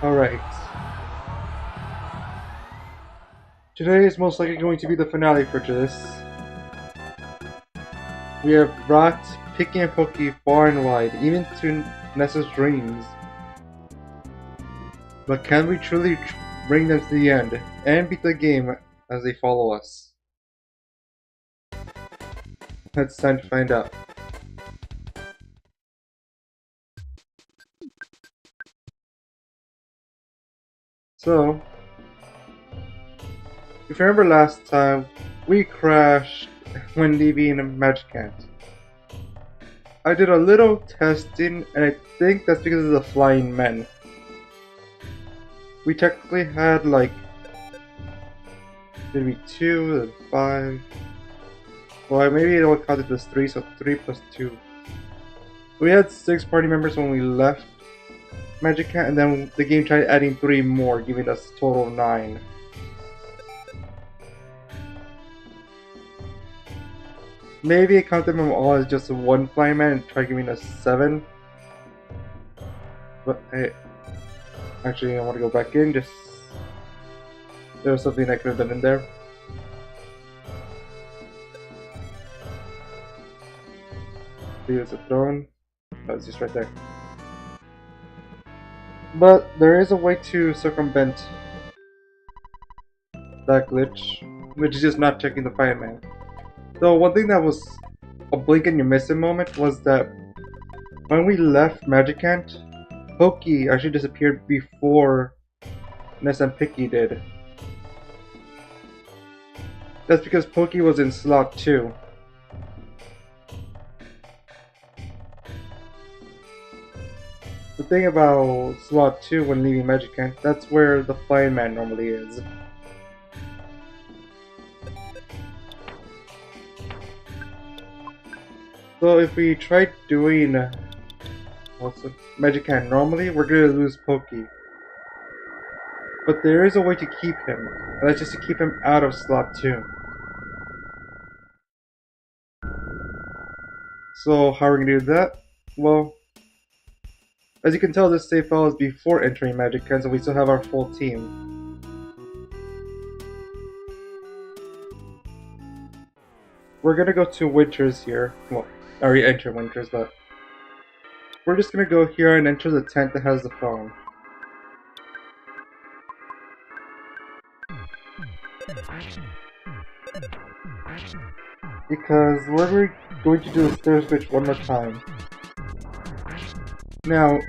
Alright. Today is most likely going to be the finale for this. We have brought Picky and Pokey far and wide, even to Nessa's dreams. But can we truly bring them to the end and beat the game as they follow us? It's time to find out. So, if you remember last time, we crashed when leaving Magicant. I did a little testing, and I think that's because of the flying men. We technically had like maybe 2 and 5. Well, maybe it all counted as 3, so 3 plus 2. We had 6 party members when we left Magicant, and then the game tried adding 3 more, giving us a total of 9. Maybe it counted them all as just one flying man and tried giving us 7. But hey, actually I want to go back in, just there was something I could have done in there. There's a throne. Oh, it's just right there. But there is a way to circumvent that glitch, which is just not checking the fireman. So one thing that was a blink and you miss it moment was that when we left Magicant, Pokey actually disappeared before Ness and Picky did. That's because Pokey was in slot 2. The thing about slot 2 when leaving Magicant, that's where the flying man normally is. So if we try doing Magicant normally, we're gonna lose Pokey. But there is a way to keep him, and that's just to keep him out of slot 2. So how are we gonna do that? Well, as you can tell, this save file is before entering Magicant, so we still have our full team. We're gonna go to Winters here. Well, I already entered Winters, but we're just gonna go here and enter the tent that has the phone. Because we're going to do the stairs glitch one more time. Now,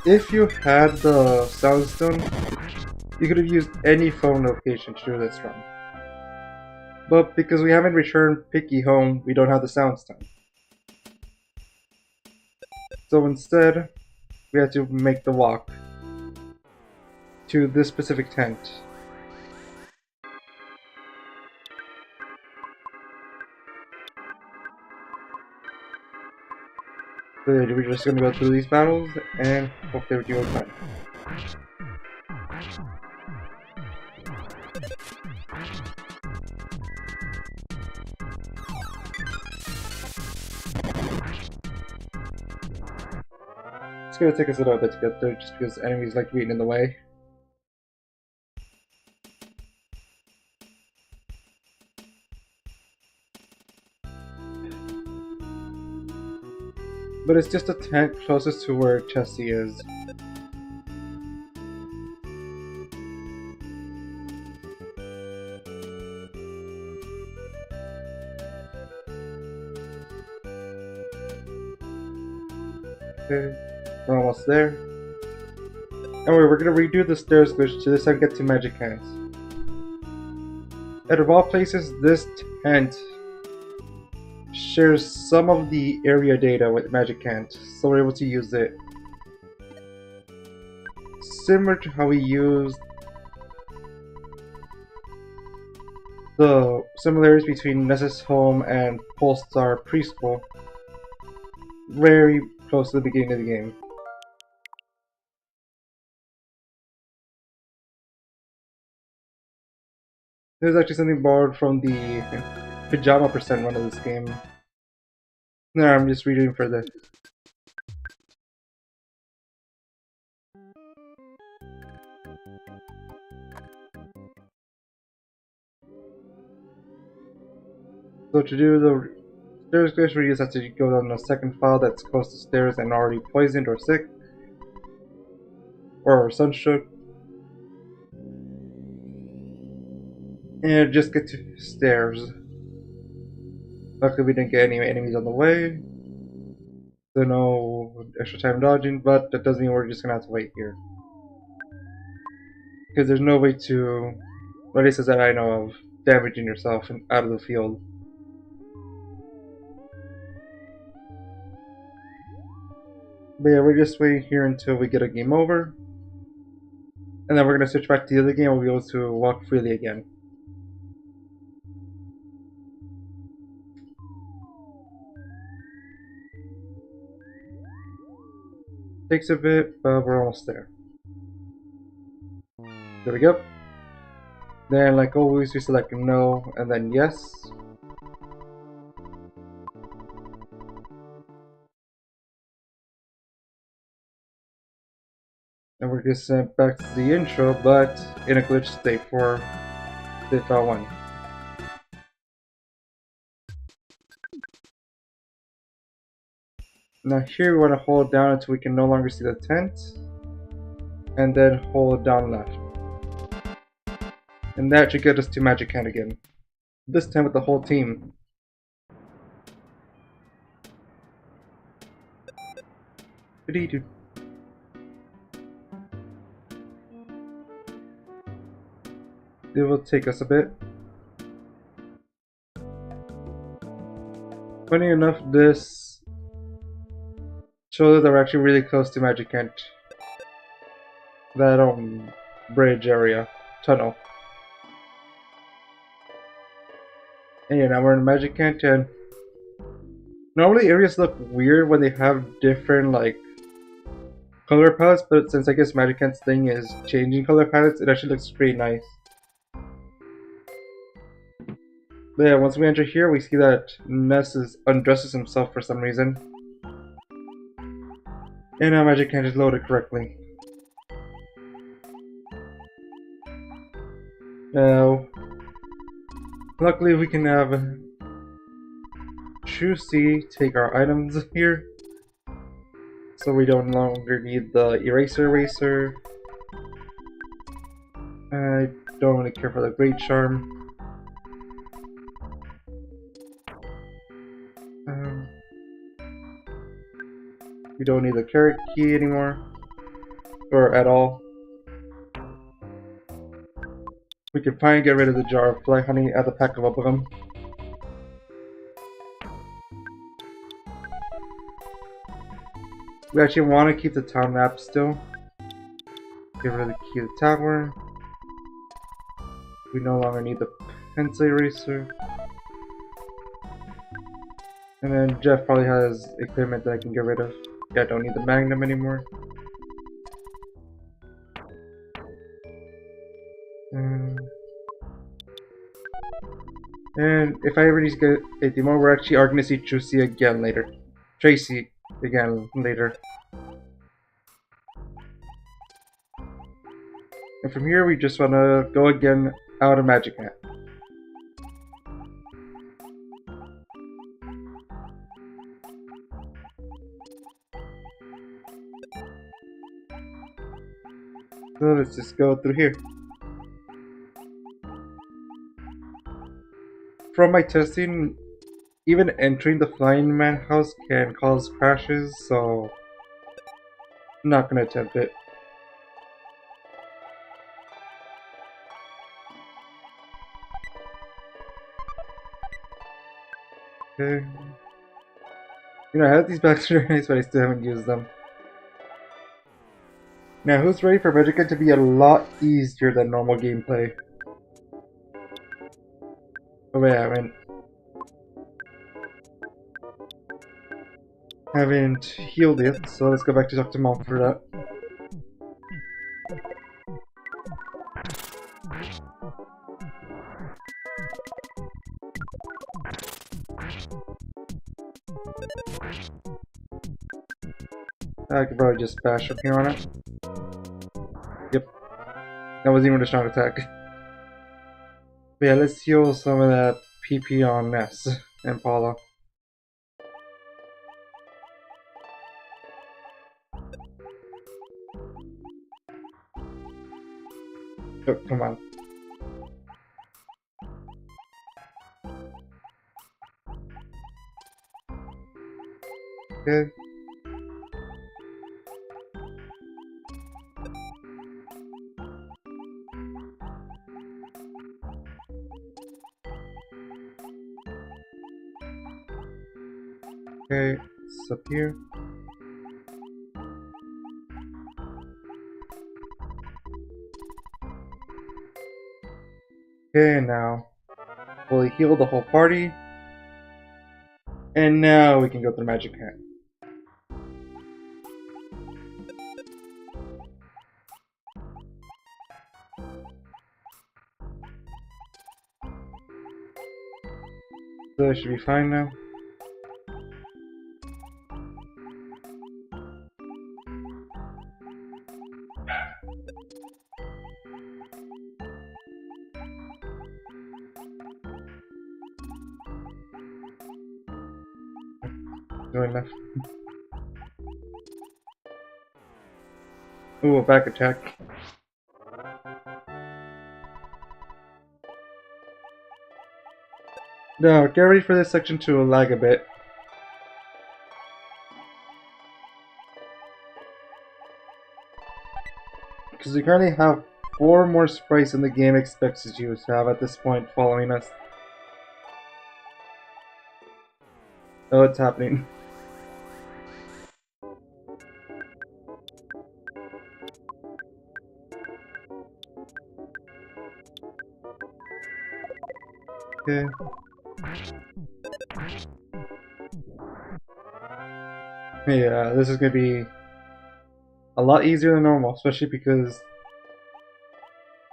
if you had the soundstone, you could have used any phone location to do this from. But because we haven't returned Picky home, we don't have the soundstone. So instead, we had to make the walk to this specific tent. So we're just gonna go through these battles and hope they would do fine. It's gonna take us a little bit to get there just because enemies like getting in the way. But it's just a tent closest to where Chessie is. Okay, we're almost there. Anyway, we're gonna redo the stairs glitch to this time get to Magicant. Out of all places, this tent shares some of the area data with Magicant, so we're able to use it. Similar to how we used the similarities between Nessa's home and Polestar Preschool, very close to the beginning of the game. There's actually something borrowed from the Pajama percent run of this game. No, I'm just redoing for this. So to do the stairs glitch, we just have to go down the second file that's close to stairs and already poisoned or sick. Or sunstroke. And just get to stairs. Luckily we didn't get any enemies on the way. So no extra time dodging, but that doesn't mean we're just gonna have to wait here. Because there's no way to, at least as that I know of, damaging yourself out of the field. But yeah, we're just waiting here until we get a game over. And then we're going to switch back to the other game and we'll be able to walk freely again. Takes a bit, but we're almost there. There we go. Then, like always, we select no and then yes. And we're just sent back to the intro, but in a glitch state for state file 1. Now here we want to hold down until we can no longer see the tent, and then hold down left. And that should get us to Magic Hand again. This time with the whole team. It will take us a bit. Funny enough, this shows that we're actually really close to Magic Hand. That bridge area, tunnel. And yeah, now we're in Magic Hand, and normally areas look weird when they have different like color palettes, but since I guess Magic Hand's thing is changing color palettes, it actually looks pretty nice. But yeah, once we enter here, we see that Ness undresses himself for some reason. And now Magic Hand is loaded correctly. Now, luckily we can have Chusi take our items here. So we no longer need the eraser. I don't really care for the Great Charm. We don't need the carrot key anymore, or at all. We can finally get rid of the jar of fly honey at the pack of bubblegum. We actually want to keep the town map still. Get rid of the key of the tower. We no longer need the pencil eraser. And then Jeff probably has equipment that I can get rid of. Yeah, I don't need the magnum anymore. And if I ever need to get anything more, we're actually going to see Tracy again later. And from here, we just want to go again out of Magic Hand. So let's just go through here. From my testing, even entering the Flying Man house can cause crashes, so I'm not gonna attempt it. Okay. You know, I have these backstories, but I still haven't used them. Now, who's ready for Magic to be a lot easier than normal gameplay? Oh wait, I haven't healed it, so let's go back to talk to Mom for that. I could probably just bash from here on it. Yep. That wasn't even a strong attack. But yeah, let's heal some of that PP on Ness and Paula. Oh, come on. Okay. Okay, it's up here. Okay, now fully heal the whole party. And now we can go to the magic hat. So it should be fine now. Going left. Ooh, a back attack. Now, get ready for this section to lag a bit. Because we currently have 4 more sprites than the game expects you to have at this point following us. Oh, it's happening. Okay. Yeah, this is gonna be a lot easier than normal, especially because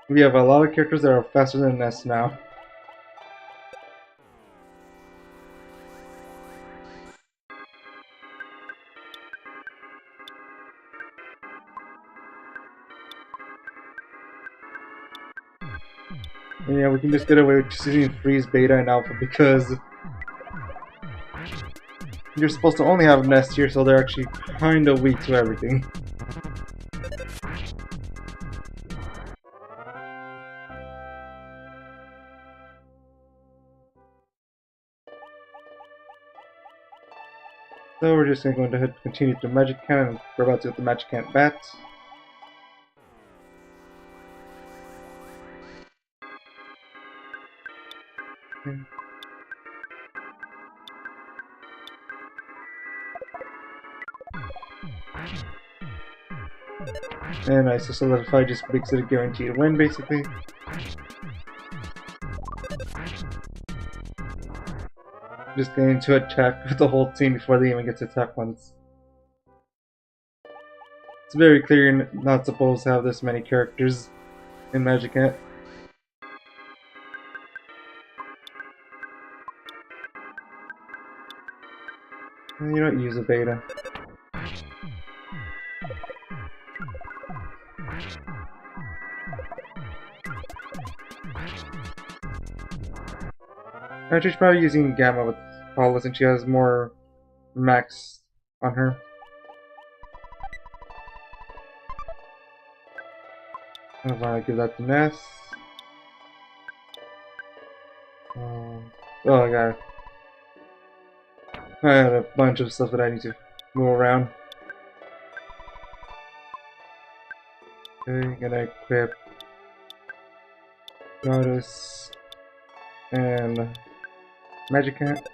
we have a lot of characters that are faster than us now. And yeah, we can just get away with just using freeze, beta, and alpha because you're supposed to only have Nest here, so they're actually kind of weak to everything. So we're just going to go ahead and continue to Magic Cannon. We're about to get the Magic Cannon Bats. Okay. And I so Solidify just makes it a guaranteed win, basically. Just getting to attack with the whole team before they even get to attack once. It's very clear you're not supposed to have this many characters in Magic Hat. You don't use a beta. She's probably using Gamma with Paula since she has more max on her. I'm gonna give that to Ness. Oh, I got it. I had a bunch of stuff that I need to move around. Okay, gonna equip Goddess and Magic Hat.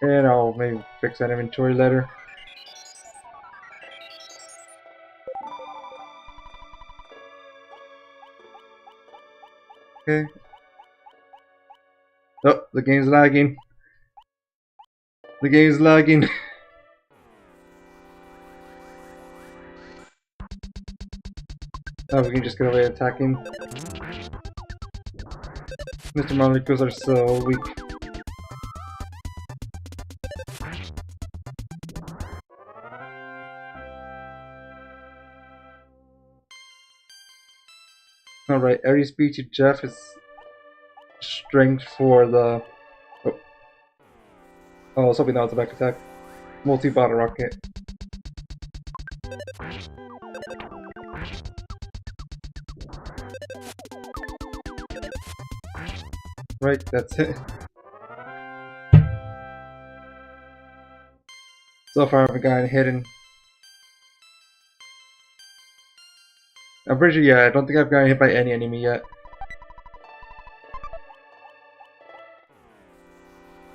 And I'll maybe fix that inventory later. Okay. Oh, the game's lagging. The game's lagging. Oh, we can just get away attacking. Mr. Molecles are so weak. Alright, area speed to Jeff is strength for the... Oh, I was hoping that was a back attack. Multi-bottle rocket. Right, that's it. So far I haven't gotten hidden. I'm pretty sure, yeah, I don't think I've gotten hit by any enemy yet.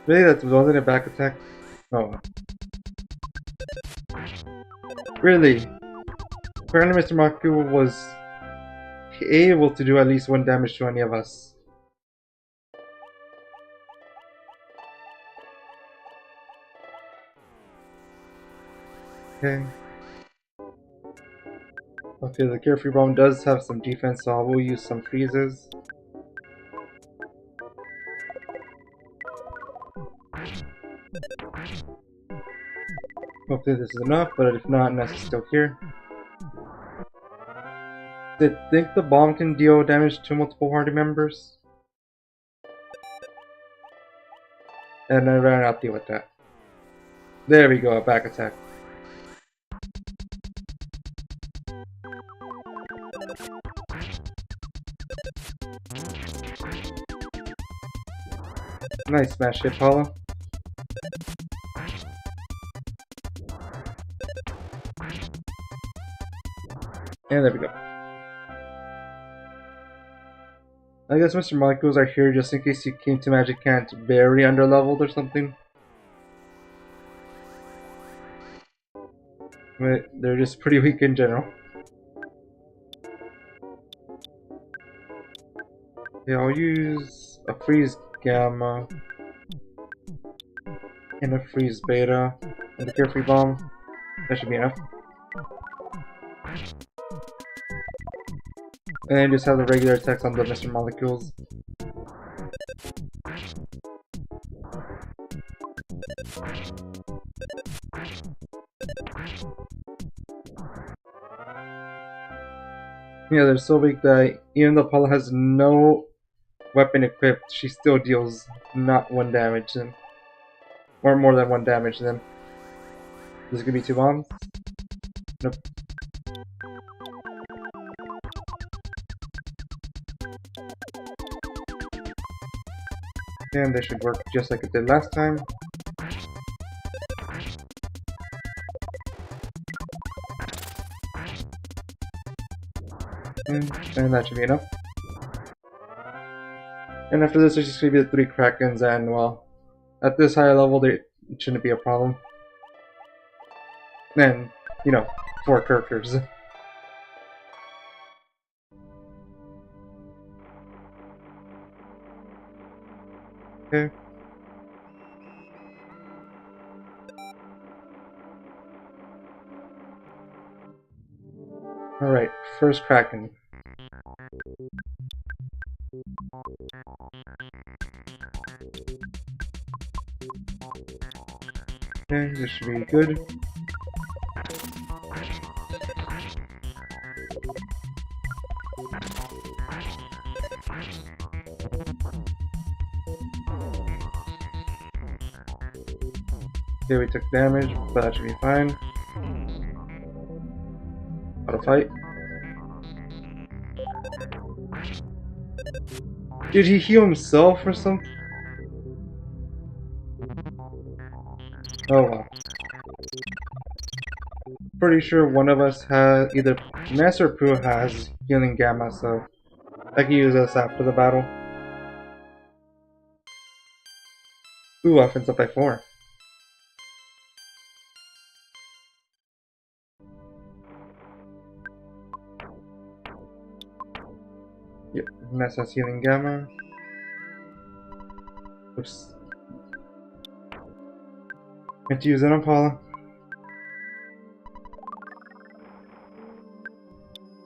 Really, that wasn't a back attack? Oh. Really? Apparently Mr. Maku was able to do at least 1 damage to any of us. Okay. Okay, the Carefree Bomb does have some defense, so I will use some freezes. Hopefully this is enough, but if not, Ness is still here. I think the bomb can deal damage to multiple party members. And I'd rather not deal with that. There we go, a back attack. Nice smash hit, Paula. And there we go. I guess Mr. Molecules are here just in case you came to Magic Can't very underleveled or something. But they're just pretty weak in general. Yeah, I'll use a Freeze Gamma and a Freeze Beta and the Carefree Bomb. That should be enough. And just have the regular attacks on the Mr. Molecules. Yeah, they're so weak that even though Paula has no weapon equipped, she still deals not 1 damage then. Or more than 1 damage then. This is gonna be 2 bombs? Nope. And this should work just like it did last time. And that should be enough. And after this, there's just going to be the 3 Krakens, and well, at this higher level, it shouldn't be a problem. And, you know, 4 characters. Okay. Alright, first Kraken. Okay, this should be good. Okay, we took damage, but that should be fine. Auto fight. Did he heal himself or something? Oh wow. Pretty sure one of us has, either Ness or Pooh has healing Gamma, so I can use this after the battle. Ooh, offense up by 4. Yep, Ness has healing Gamma. Oops. Meant to use it on Paula.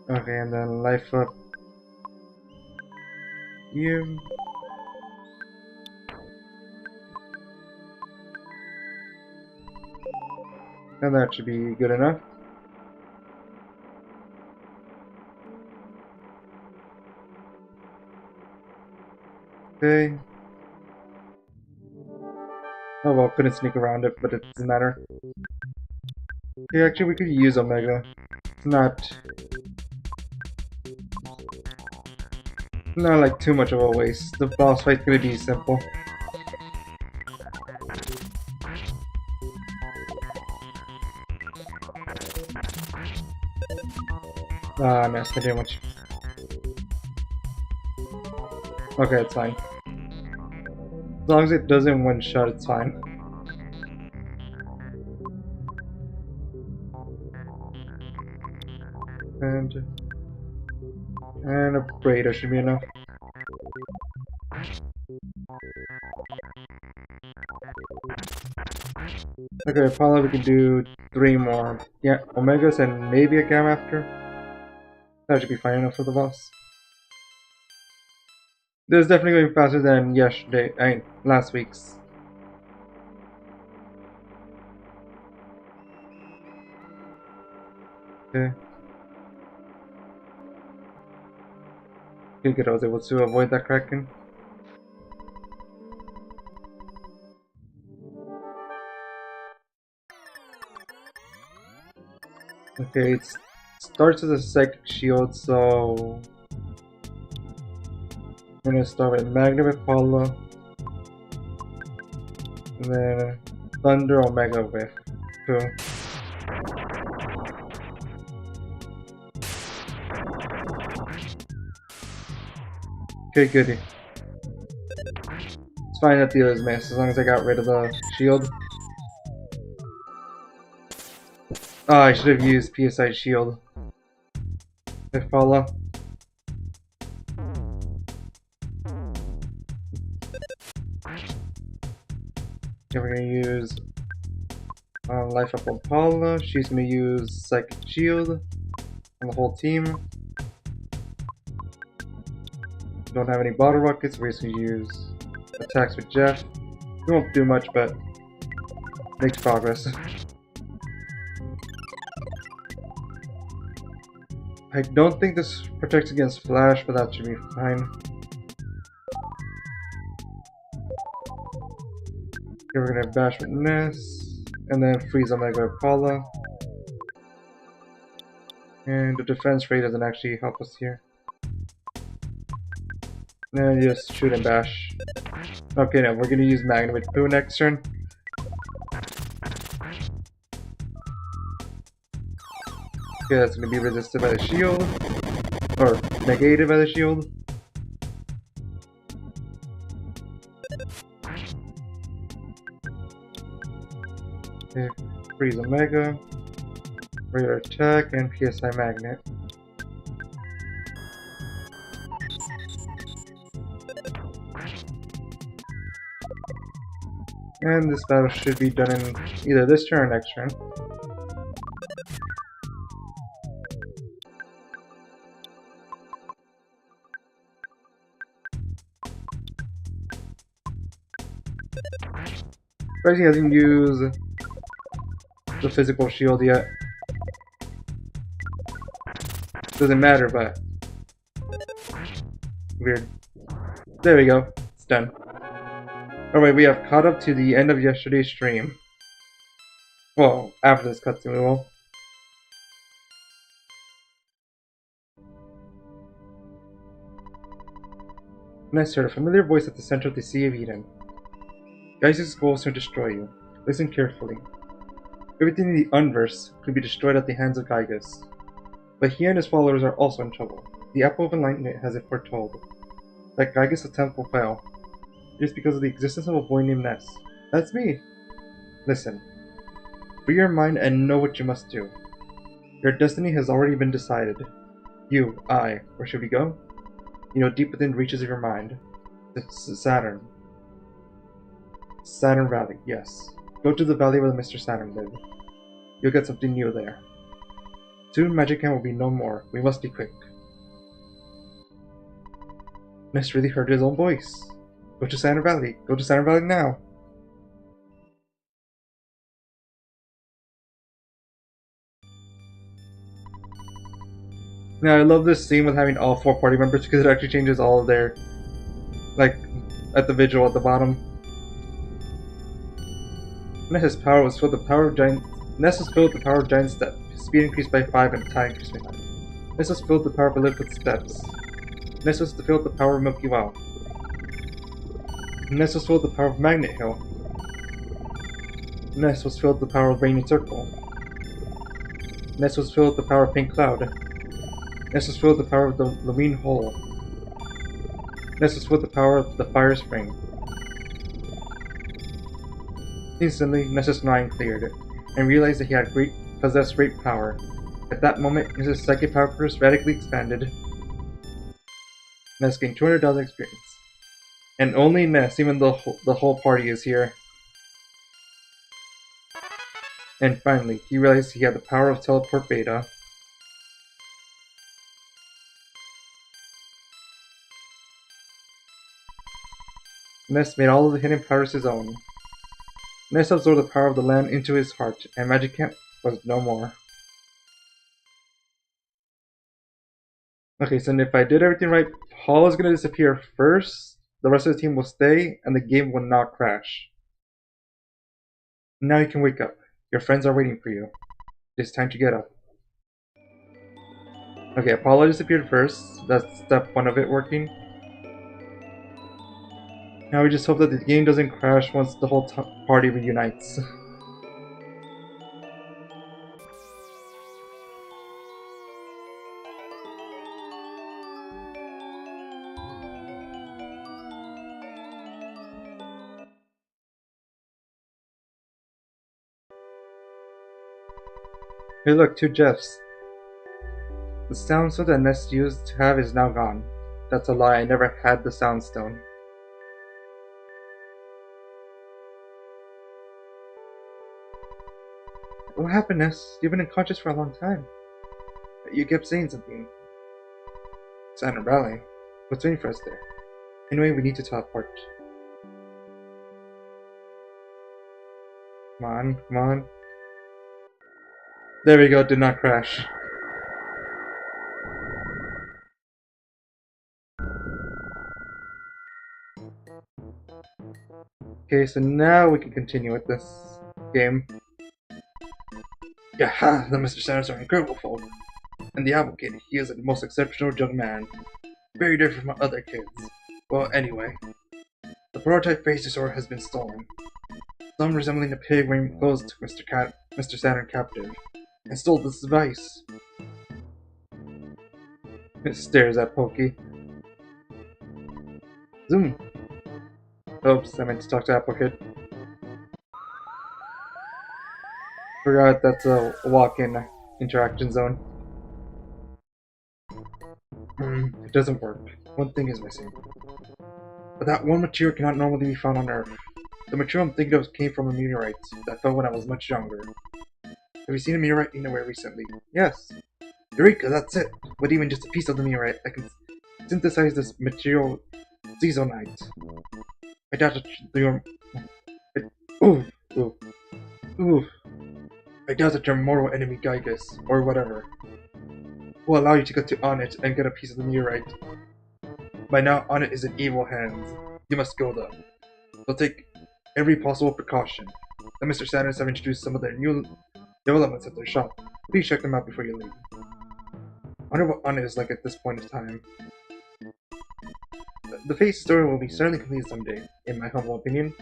Okay, and then life up you. And that should be good enough. Okay, Okay. Oh well, couldn't sneak around it, but it doesn't matter. Yeah, actually we could use Omega. It's not like too much of a waste. The boss fight's gonna be simple. Ah, no, I didn't much. Okay, it's fine. As long as it doesn't one shot, it's fine. And a Braider should be enough. Okay, Apollo, we can do 3 more. Yeah, Omegas and maybe a Gamma after. That should be fine enough for the boss. This is definitely going faster than yesterday, last week's. Okay. Good, I was able to avoid that Kraken. Okay, it starts as a psychic shield, so I'm gonna start with Magna with Apollo, and then Thunder Omega with 2. Okay, goody. It's fine that the others miss, as long as I got rid of the shield. Oh, I should have used PSI shield. With Apollo. Okay, we're gonna use Life Up on Paula. She's gonna use Psychic Shield on the whole team. Don't have any bottle rockets, we're just gonna use attacks with Jeff. We won't do much, but makes progress. I don't think this protects against Flash, but that should be fine. Okay, we're gonna bash with Ness, and then freeze Omega Apollo. And the defense rate doesn't actually help us here. And just shoot and bash. Okay, now we're gonna use Magna with Poo next turn. Okay, that's gonna be resisted by the shield. Or negated by the shield. Okay, freeze Omega. Radar attack and PSI magnet. And this battle should be done in either this turn or next turn. Crazy hasn't used the physical shield yet. Doesn't matter, but weird. There we go. It's done. Alright, we have caught up to the end of yesterday's stream. Well, after this cutscene we will. Next, heard a familiar voice at the center of the Sea of Eden. Gaius' goal is to destroy you. Listen carefully. Everything in the Unverse could be destroyed at the hands of Gaius. But he and his followers are also in trouble. The Apple of Enlightenment has it foretold that Gaius' attempt will fail. It is because of the existence of a boy named Ness. That's me! Listen. Free your mind and know what you must do. Your destiny has already been decided. You, I, where should we go? You know, deep within reaches of your mind. Saturn. Saturn Valley, yes. Go to the valley where Mr. Saturn lived. You'll get something new there. Soon Magicant will be no more. We must be quick. Ness really heard his own voice. Go to Saturn Valley. Go to Saturn Valley now. Now I love this scene with having all 4 party members because it actually changes all of their, like, at the vigil at the bottom. Ness's power was filled with the power of giant. Ness was filled with the power of giant step. His speed increased by 5 and time increased by 5. Ness was filled with the power of liquid steps. Ness was filled with the power of Milky Wow. Ness was filled with the power of Magnet Hill. Ness was filled with the power of Rainy Circle. Ness was filled with the power of Pink Cloud. Ness was filled with the power of the Levine Hole. Ness was filled with the power of the Fire Spring. Instantly, Ness's mind cleared, and realized that he possessed great power. At that moment, Ness's psychic powers radically expanded. Ness gained 200,000 experience. And only Ness, even though the whole party is here. And finally, he realized he had the power of Teleport Beta. Ness made all of the hidden powers his own. Ness absorbed the power of the land into his heart, and Magic Camp was no more. Okay, so if I did everything right, Paul is going to disappear first, the rest of the team will stay, and the game will not crash. Now you can wake up. Your friends are waiting for you. It's time to get up. Okay, Apollo disappeared first. That's step 1 of it working. Now we just hope that the game doesn't crash once the whole party reunites. Hey look, 2 Jeffs. The sound stone that Ness used to have is now gone. That's a lie, I never had the sound stone. What happened, Ness? You've been unconscious for a long time. You kept saying something. Saturn Rally. What's waiting for us there? Anyway, we need to teleport. Come on, come on. There we go, did not crash. Okay, so now we can continue with this game. Yaha! The Mr. Sanders are incredible folk. And the Advocate, he is a most exceptional young man. Very different from other kids. Well, anyway. The prototype phase disorder has been stolen. Some resembling a pig wearing clothes took Mr. Saturn captive, and stole this device. It stares at Pokey. Zoom! Oops, I meant to talk to Applicant. Forgot that's a walk-in interaction zone. It doesn't work. One thing is missing. But that one material cannot normally be found on Earth. The material I'm thinking of came from a meteorite that fell when I was much younger. Have you seen a meteorite anywhere recently? Yes. Eureka, that's it! But even just a piece of the meteorite, I can synthesize this material Seasonite. I doubt that your... I doubt that your mortal enemy Gygus, or whatever, will allow you to get to Onit and get a piece of the meteorite. By now, Onit is in evil hands. You must go though. So take every possible precaution. The Mr. Sanders have introduced some of their new developments at their shop. Please check them out before you leave. I wonder what Onit is like at this point of time. The Fate's story will be certainly completed someday, in my humble opinion.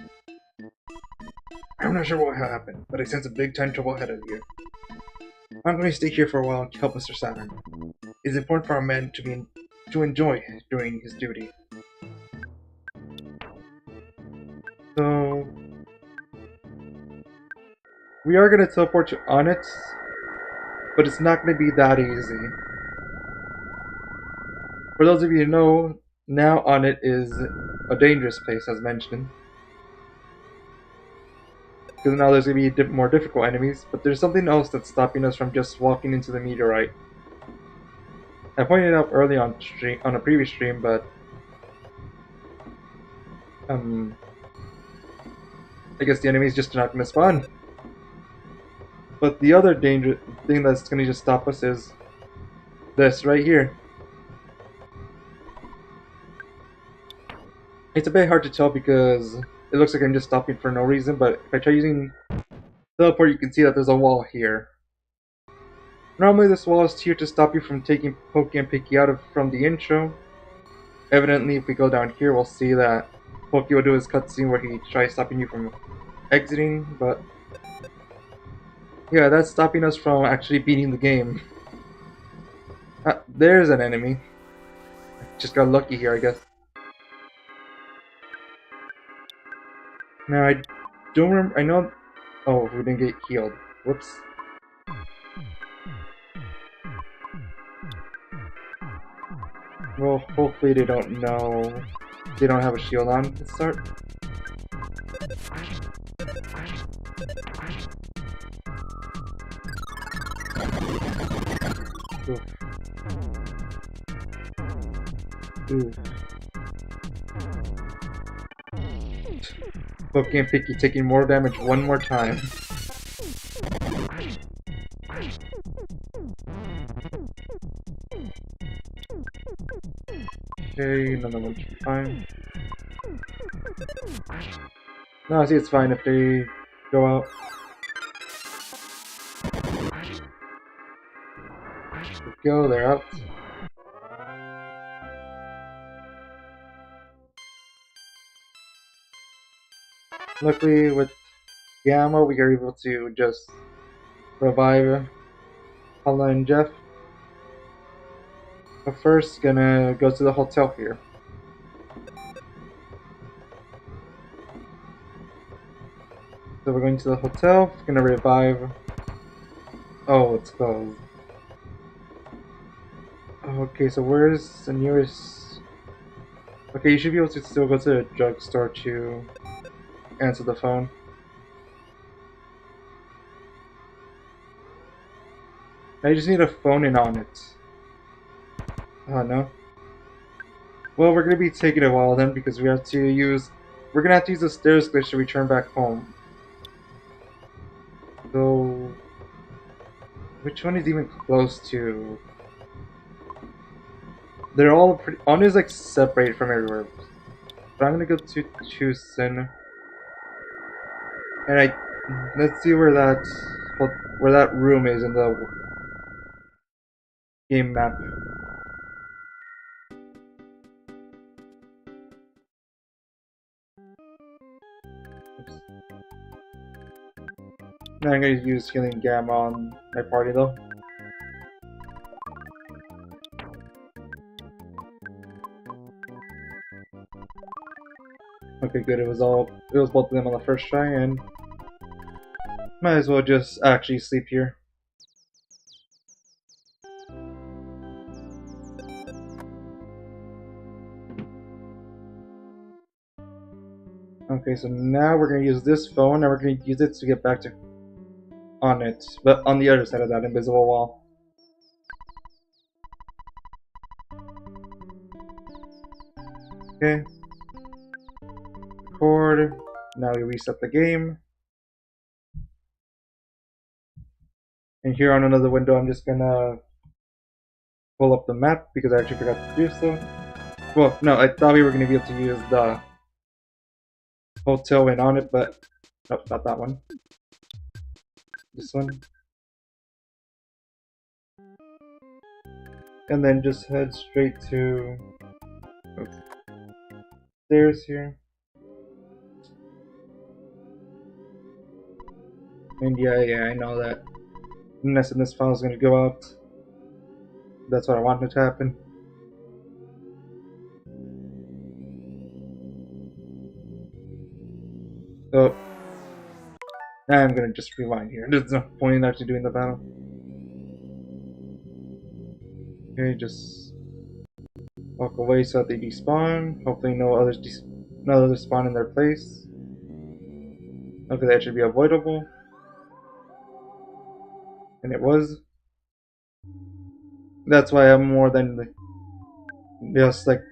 I'm not sure what will happen, but I sense a big-time trouble ahead of you. I'm going to stay here for a while and help Mr. Saturn. It is important for a man to enjoy doing his duty. So... we are going to teleport to Onit, but it's not going to be that easy. For those of you who know, now Onit is a dangerous place, as mentioned. Because now there's going to be more difficult enemies, but there's something else that's stopping us from just walking into the meteorite. I pointed it out early on a previous stream, but I guess the enemies just not going to spawn. But the other danger thing that's going to just stop us is this right here. It's a bit hard to tell because it looks like I'm just stopping for no reason, but if I try using teleport, you can see that there's a wall here. Normally this wall is here to stop you from taking Pokey and Picky out of from the intro. Evidently, if we go down here, we'll see that Pokey will do his cutscene where he tries stopping you from exiting, but yeah, that's stopping us from actually beating the game. There's an enemy. Just got lucky here, I guess. Now, I don't remember. I know. Oh, we didn't get healed. Whoops. Well, hopefully they don't know. They don't have a shield on to start. Oof. Oof. Pokey and Picky taking more damage one more time. Okay, another one should be fine. No, see, it's fine if they go out. There we go, they're out. Luckily, with Gamma, we are able to just revive Paula and Jeff. But first, gonna go to the hotel here. So we're going to the hotel, gonna revive. Oh, it's closed. Okay, so where's the nearest? Okay, you should be able to still go to the drugstore to answer the phone. I just need a phone in on it. Oh no. Well, we're gonna be taking a while then because we have to use. We're gonna have to use the stairs glitch to return back home. So, which one is even close to? They're all pretty. One is like separated from everywhere. But I'm gonna go to Tucson. And let's see where that room is in the game map. Oops. Now I'm gonna use healing gamma on my party though. Okay, good. It was both of them on the first try, and might as well just actually sleep here. Okay, so now we're gonna use this phone, and we're gonna use it to get back to on it, but on the other side of that invisible wall. Okay. Record. Now we reset the game. And here on another window, I'm just gonna pull up the map because I actually forgot to do so. Well, no, I thought we were gonna be able to use the hotel win on it, but nope, not that one. This one. And then just head straight to stairs here. And yeah, I know that Ness in this file is gonna go out. That's what I wanted to happen. So I'm gonna just rewind here. There's no point in actually doing the battle. Okay, just walk away so that they despawn. Hopefully no others spawn in their place. Okay, that should be avoidable. And it was. That's why I'm more than just like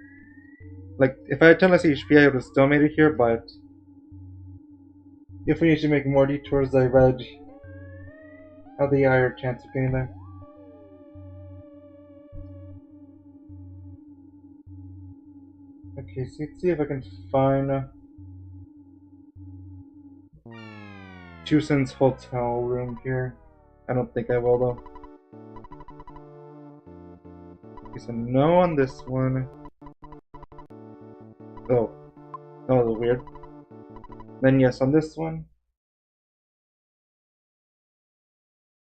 if I had 10 less HP I would have still made it here, but if we need to make more detours I rather have the higher chance of getting there. Okay, so let's see if I can find Chusen's hotel room here. I don't think I will though. Okay, so no on this one. Oh, that was weird. Then yes on this one.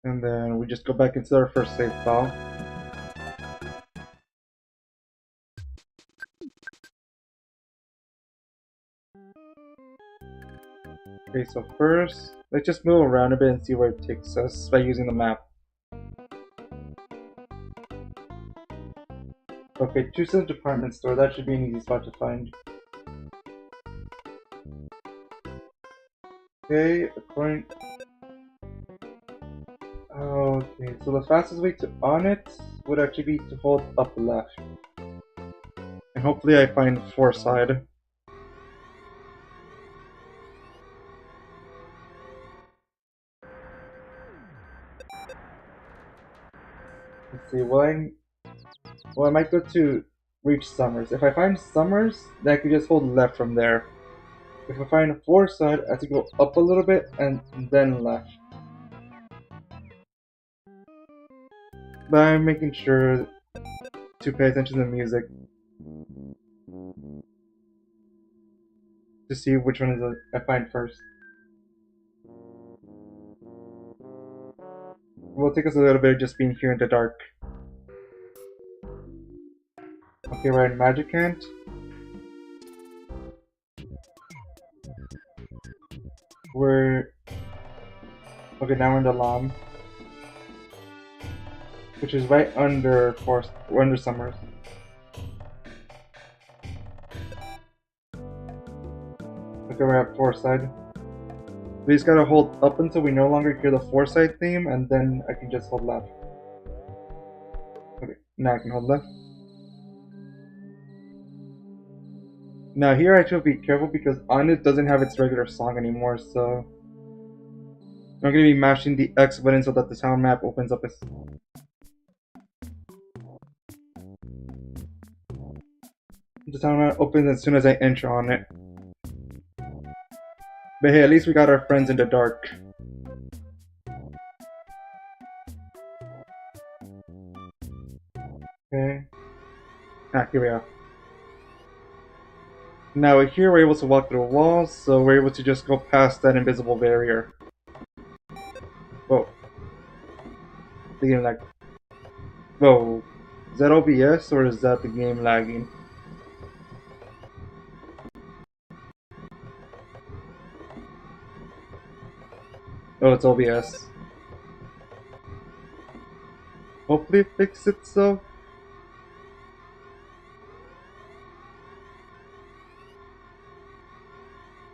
And then we just go back into our first save file. Okay, so first, let's just move around a bit and see where it takes us by using the map. Okay, Chusen's department store, that should be an easy spot to find. Okay, according... Okay, so the fastest way to on it would actually be to hold up left. And hopefully I find 4 side. Let's see, well, I might go to reach Summers. If I find Summers, then I can just hold left from there. If I find 4 side, I have to go up a little bit and then left. But I'm making sure to pay attention to the music to see which one is I find first. It will take us a little bit of just being here in the dark. Okay, we're in Magic Hand. Okay, now we're in the Lam, which is right under under Summers. Okay, we're at 4 side. We just gotta hold up until we no longer hear the 4 side theme, and then I can just hold left. Okay, now I can hold left. Now here I should be careful because on it doesn't have its regular song anymore, so I'm gonna be mashing the X button so that the sound map opens up. The sound map opens as soon as I enter on it. But hey, at least we got our friends in the dark. Okay. Here we are. Now here we're able to walk through walls, so we're able to just go past that invisible barrier. Whoa. The game lag. Whoa. Is that OBS or is that the game lagging? Oh, it's OBS. Hopefully it fixes itself.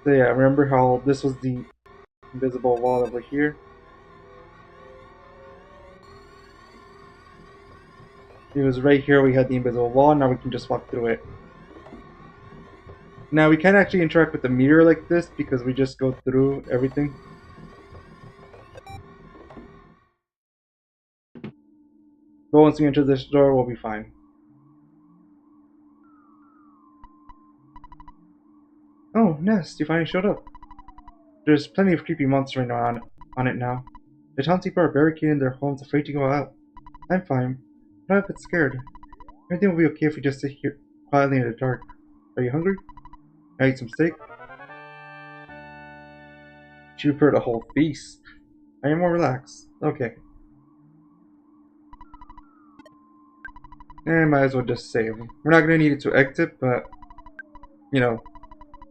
So yeah, remember how this was the invisible wall over here? It was right here we had the invisible wall, now we can just walk through it. Now we can't actually interact with the mirror like this because we just go through everything. But once we enter this door, we'll be fine. Oh, Nest, you finally showed up. There's plenty of creepy monsters right on it now. The townspeople are barricaded in their homes, afraid to go out. I'm fine. I'm not a bit scared. Everything will be okay if we just sit here quietly in the dark. Are you hungry? Can I eat some steak? She prepared a whole feast. I am more relaxed. Okay. Might as well just save. We're not gonna need it to exit, but you know,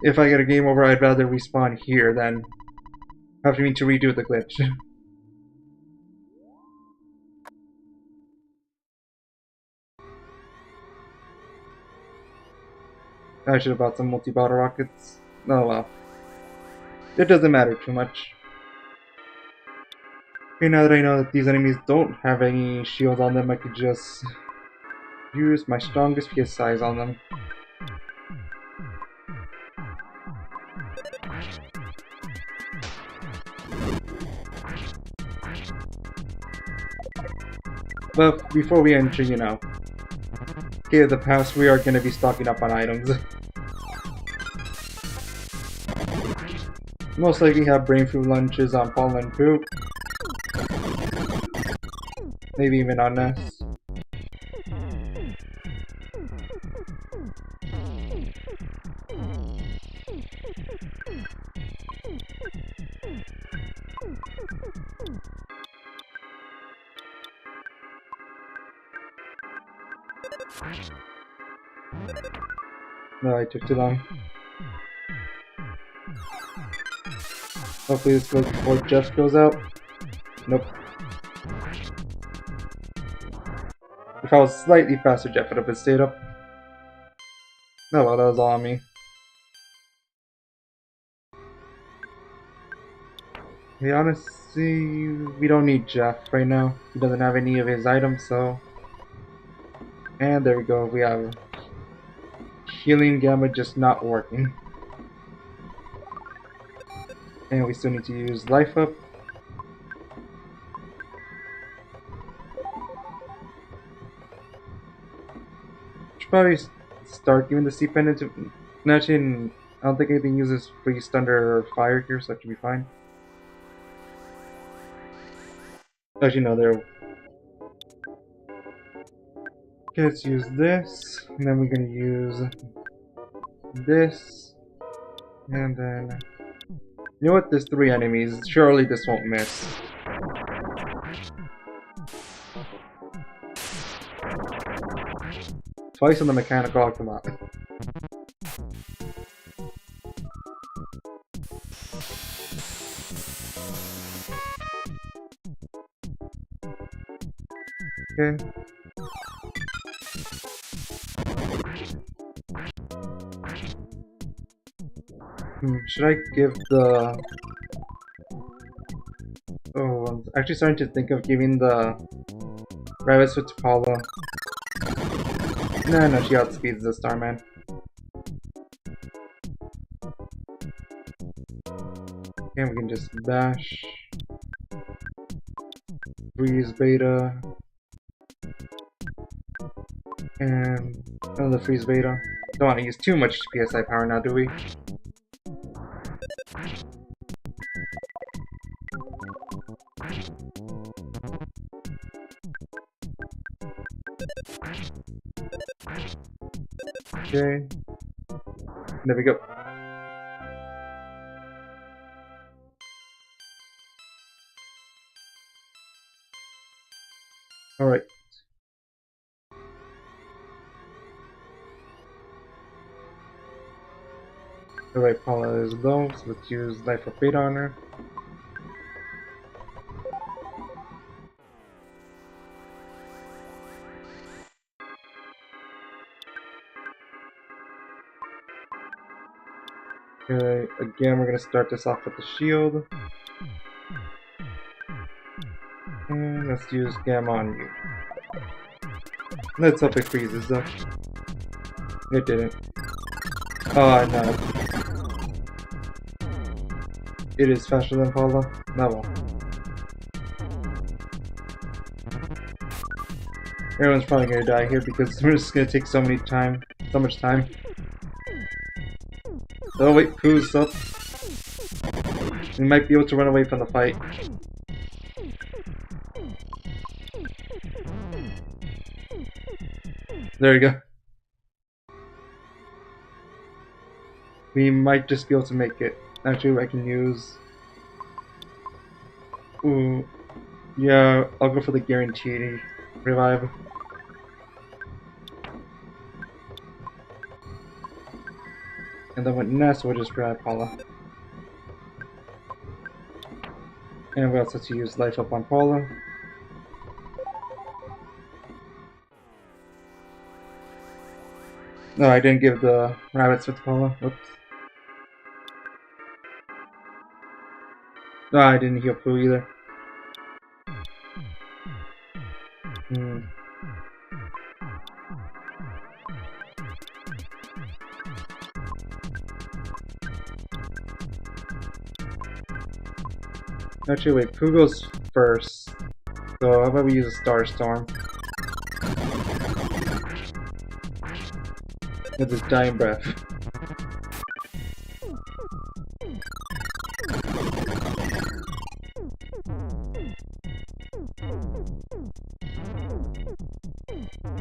if I get a game over, I'd rather respawn here than having to redo the glitch. I should have bought some multi-bottle rockets. Oh well. It doesn't matter too much. Okay, now that I know that these enemies don't have any shields on them, I could just use my strongest PSIs on them. But before we enter, you know, Cave of the Past, we are going to be stocking up on items. Most likely have brain food lunches on Paula and Poop. Maybe even on Ness. No, I took too long. Hopefully this goes before Jeff goes out. Nope. If I was slightly faster, Jeff would have stayed up. No, well, that was all on me. Hey, honestly, we don't need Jeff right now. He doesn't have any of his items, so... And there we go, we have... Healing Gamma just not working. And we still need to use Life Up. Should probably start giving the Sea Pendant to... Actually, I don't think anything uses Freeze, Thunder, or Fire here, so that should be fine. Actually, no, there. Okay, let's use this, and then we're gonna use this, and then... You know what? There's 3 enemies. Surely this won't miss. Twice on the mechanical Octomot. Okay. Should I give the... Oh, I'm actually starting to think of giving the Rabbit Switch to Paula. No, she outspeeds the Starman. And we can just bash. Freeze Beta. And another Freeze Beta. Don't want to use too much PSI power now, do we? Okay. There we go. Alright. Alright, Paula is low, so let's use Life of Beta on her. Okay, again we're gonna start this off with the shield. And let's use Gamma on you. Let's hope it freezes up. It didn't. Oh no. It is faster than Paula? No, well. Everyone's probably gonna die here because we're just gonna take so much time. Oh wait, Pooh's up. We might be able to run away from the fight. There we go. We might just be able to make it. Actually, I can use... Ooh. Yeah, I'll go for the guaranteed revive. And then with Ness, we'll just grab Paula. And we also have to use Life Up on Paula. No, I didn't give the rabbits with Paula. Whoops. No, I didn't heal Pooh either. Actually, wait, Pooh goes first. So how about we use a Star Storm? With this Dying Breath.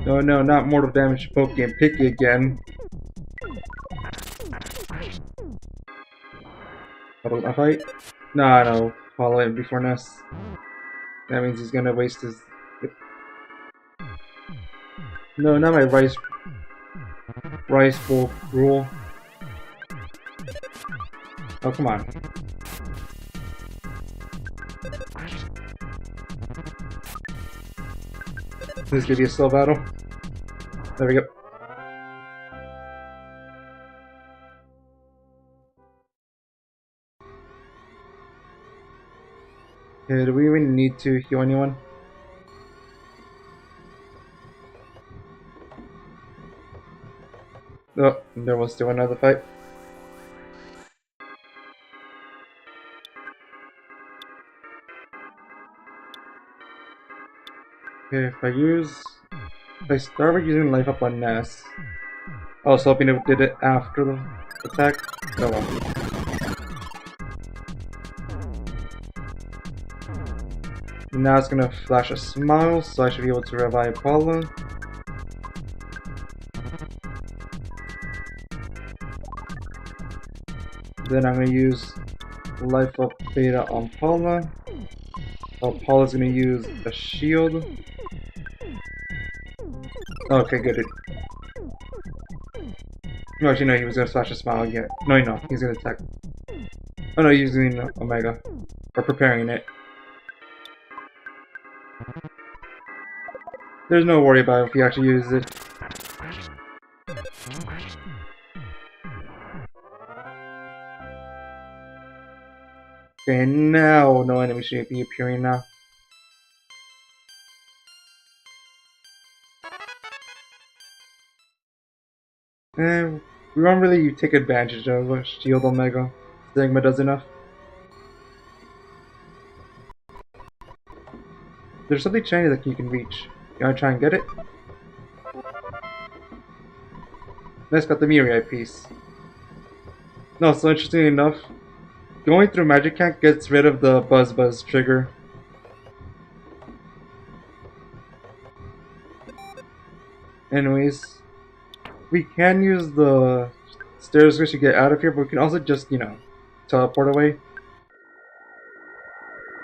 No, no, not mortal damage to Pokey and Picky again. Double my fight? Nah, no. Follow him before Ness. That means he's gonna waste his... No, not my rice bowl rule. Oh, come on. This is gonna be a slow battle. There we go. Okay, do we even need to heal anyone? Oh, there was still another fight. Okay, if I start with using life up on Ness. I was hoping it did it after the attack. Oh well. Now it's gonna flash a smile, so I should be able to revive Paula. Then I'm gonna use life up beta on Paula. While Paula's gonna use a shield. Okay, good. No, actually, no, he was gonna flash a smile again. No, he's gonna attack. Oh no, he's using Omega. Or preparing it. There's no worry about it if he actually uses it. Okay, now no enemy should be appearing now. And we won't really take advantage of a Shield Omega. Sigma does enough. There's something shiny that you can reach. You wanna try and get it? Nice, got the Mirai piece. No, so interesting enough, going through Magic Camp gets rid of the Buzz trigger. Anyways, we can use the stairs to get out of here, but we can also just, teleport away.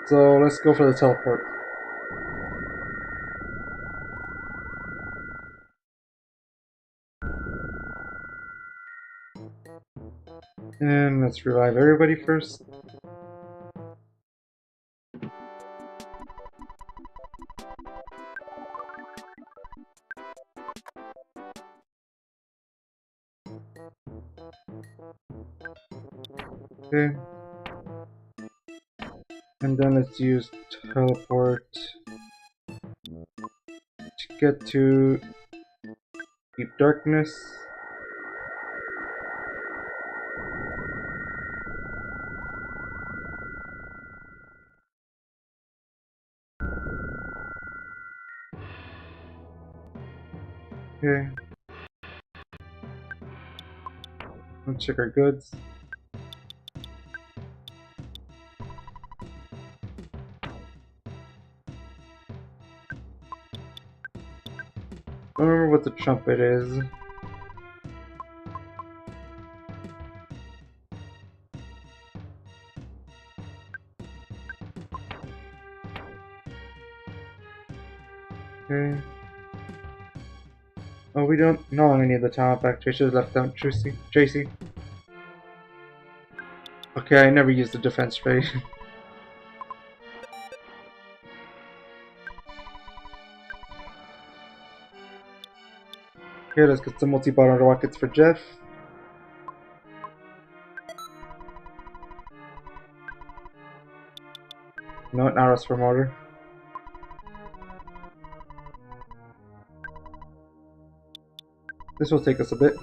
So let's go for the teleport. And let's revive everybody first. Okay. And then let's use teleport to get to Deep Darkness. Okay. Let's check our goods. I don't remember what the trumpet is. Okay. Oh, we don't know any of the talent back. I should have left out Tracy. Okay, I never used the defense trade. Okay, let's get some multi-bottle rockets for Jeff. No, arrows for Motor. This will take us a bit.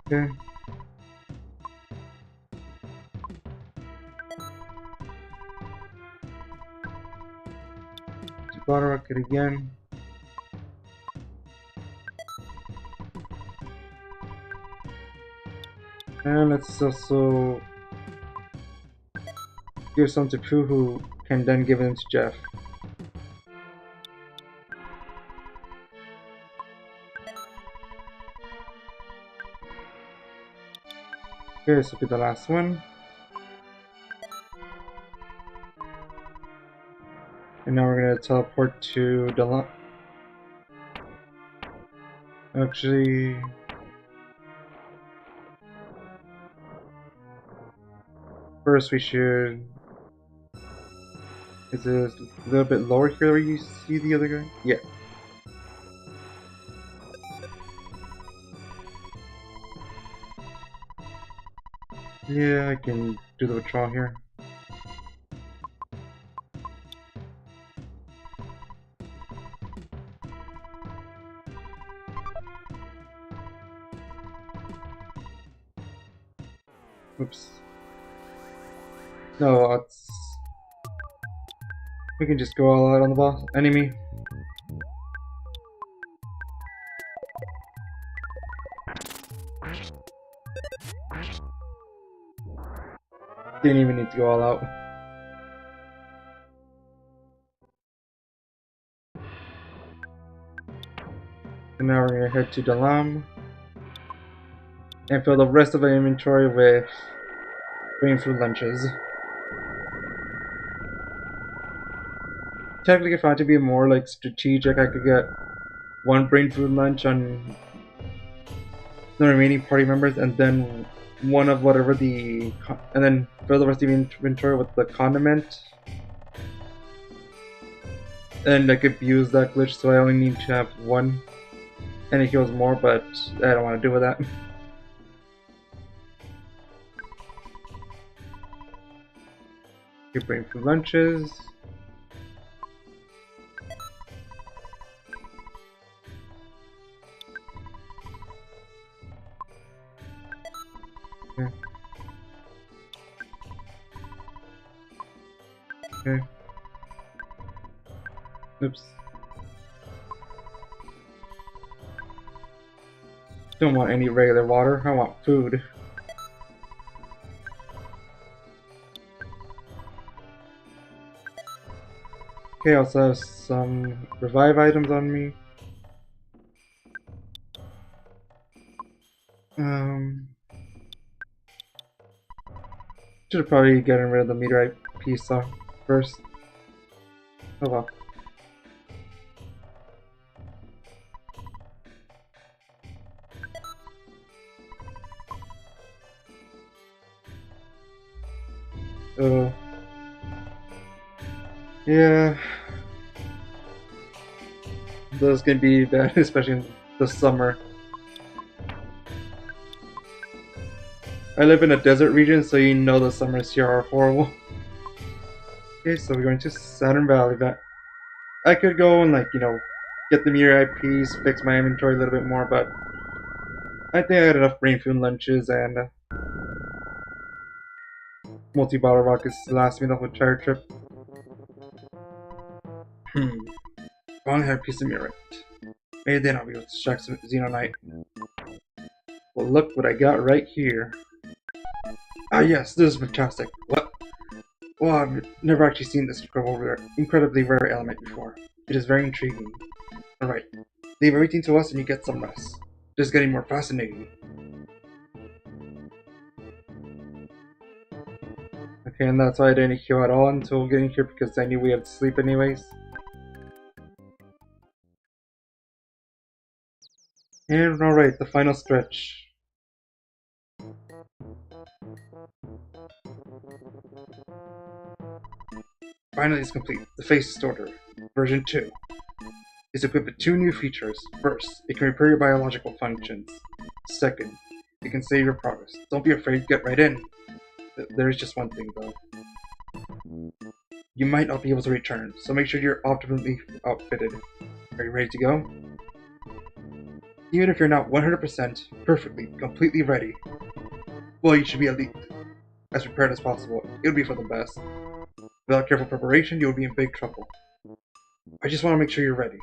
Okay. Bottle rocket again. And let's also give some to Pooh, who can then give them to Jeff. Okay, this will be the last one. And now we're gonna teleport to the Actually, first we should. Is it a little bit lower here where you see the other guy? Yeah. Yeah, I can do the withdrawal here. Oops. No, it's... We can just go all out on the boss enemy. Didn't even need to go all out. And now we're gonna head to Dalam and fill the rest of our inventory with brain food lunches. Technically, if I had to be more like strategic, I could get one brain food lunch on the remaining party members, and then one of whatever and then fill the rest of the inventory with the condiment. And I could use that glitch, so I only need to have one, and it heals more. But I don't want to do with that. Keep brain food lunches. Okay. Okay. Oops. Don't want any regular water, I want food. Okay, I also have some revive items on me. Should probably get rid of the meteorite piece first. Oh well. Oh. Yeah. This is gonna be bad, especially in the summer. I live in a desert region, so you know the summers here are horrible. Okay, so we're going to Saturn Valley. That I could go and get the meteorite piece, fix my inventory a little bit more, but I think I had enough brain food lunches and multi-bottle rockets to last me the whole entire trip. Finally had a piece of meteorite. Maybe then I'll be able to strike some Xenonite. Well, look what I got right here. Ah yes, this is fantastic. What? Well, I've never actually seen this incredibly rare element before. It is very intriguing. Alright, leave everything to us and you get some rest. This is getting more fascinating. Okay, and that's why I didn't heal at all until getting here, because I knew we had to sleep anyways. And alright, the final stretch. Finally, it's complete. The Face Distorter, version 2, is equipped with 2 new features. First, it can repair your biological functions. Second, it can save your progress. Don't be afraid, get right in. There is just one thing though. You might not be able to return, so make sure you're optimally outfitted. Are you ready to go? Even if you're not 100% perfectly, completely ready, well, you should be at least as prepared as possible. It would be for the best. Without careful preparation, you'll be in big trouble. I just want to make sure you're ready.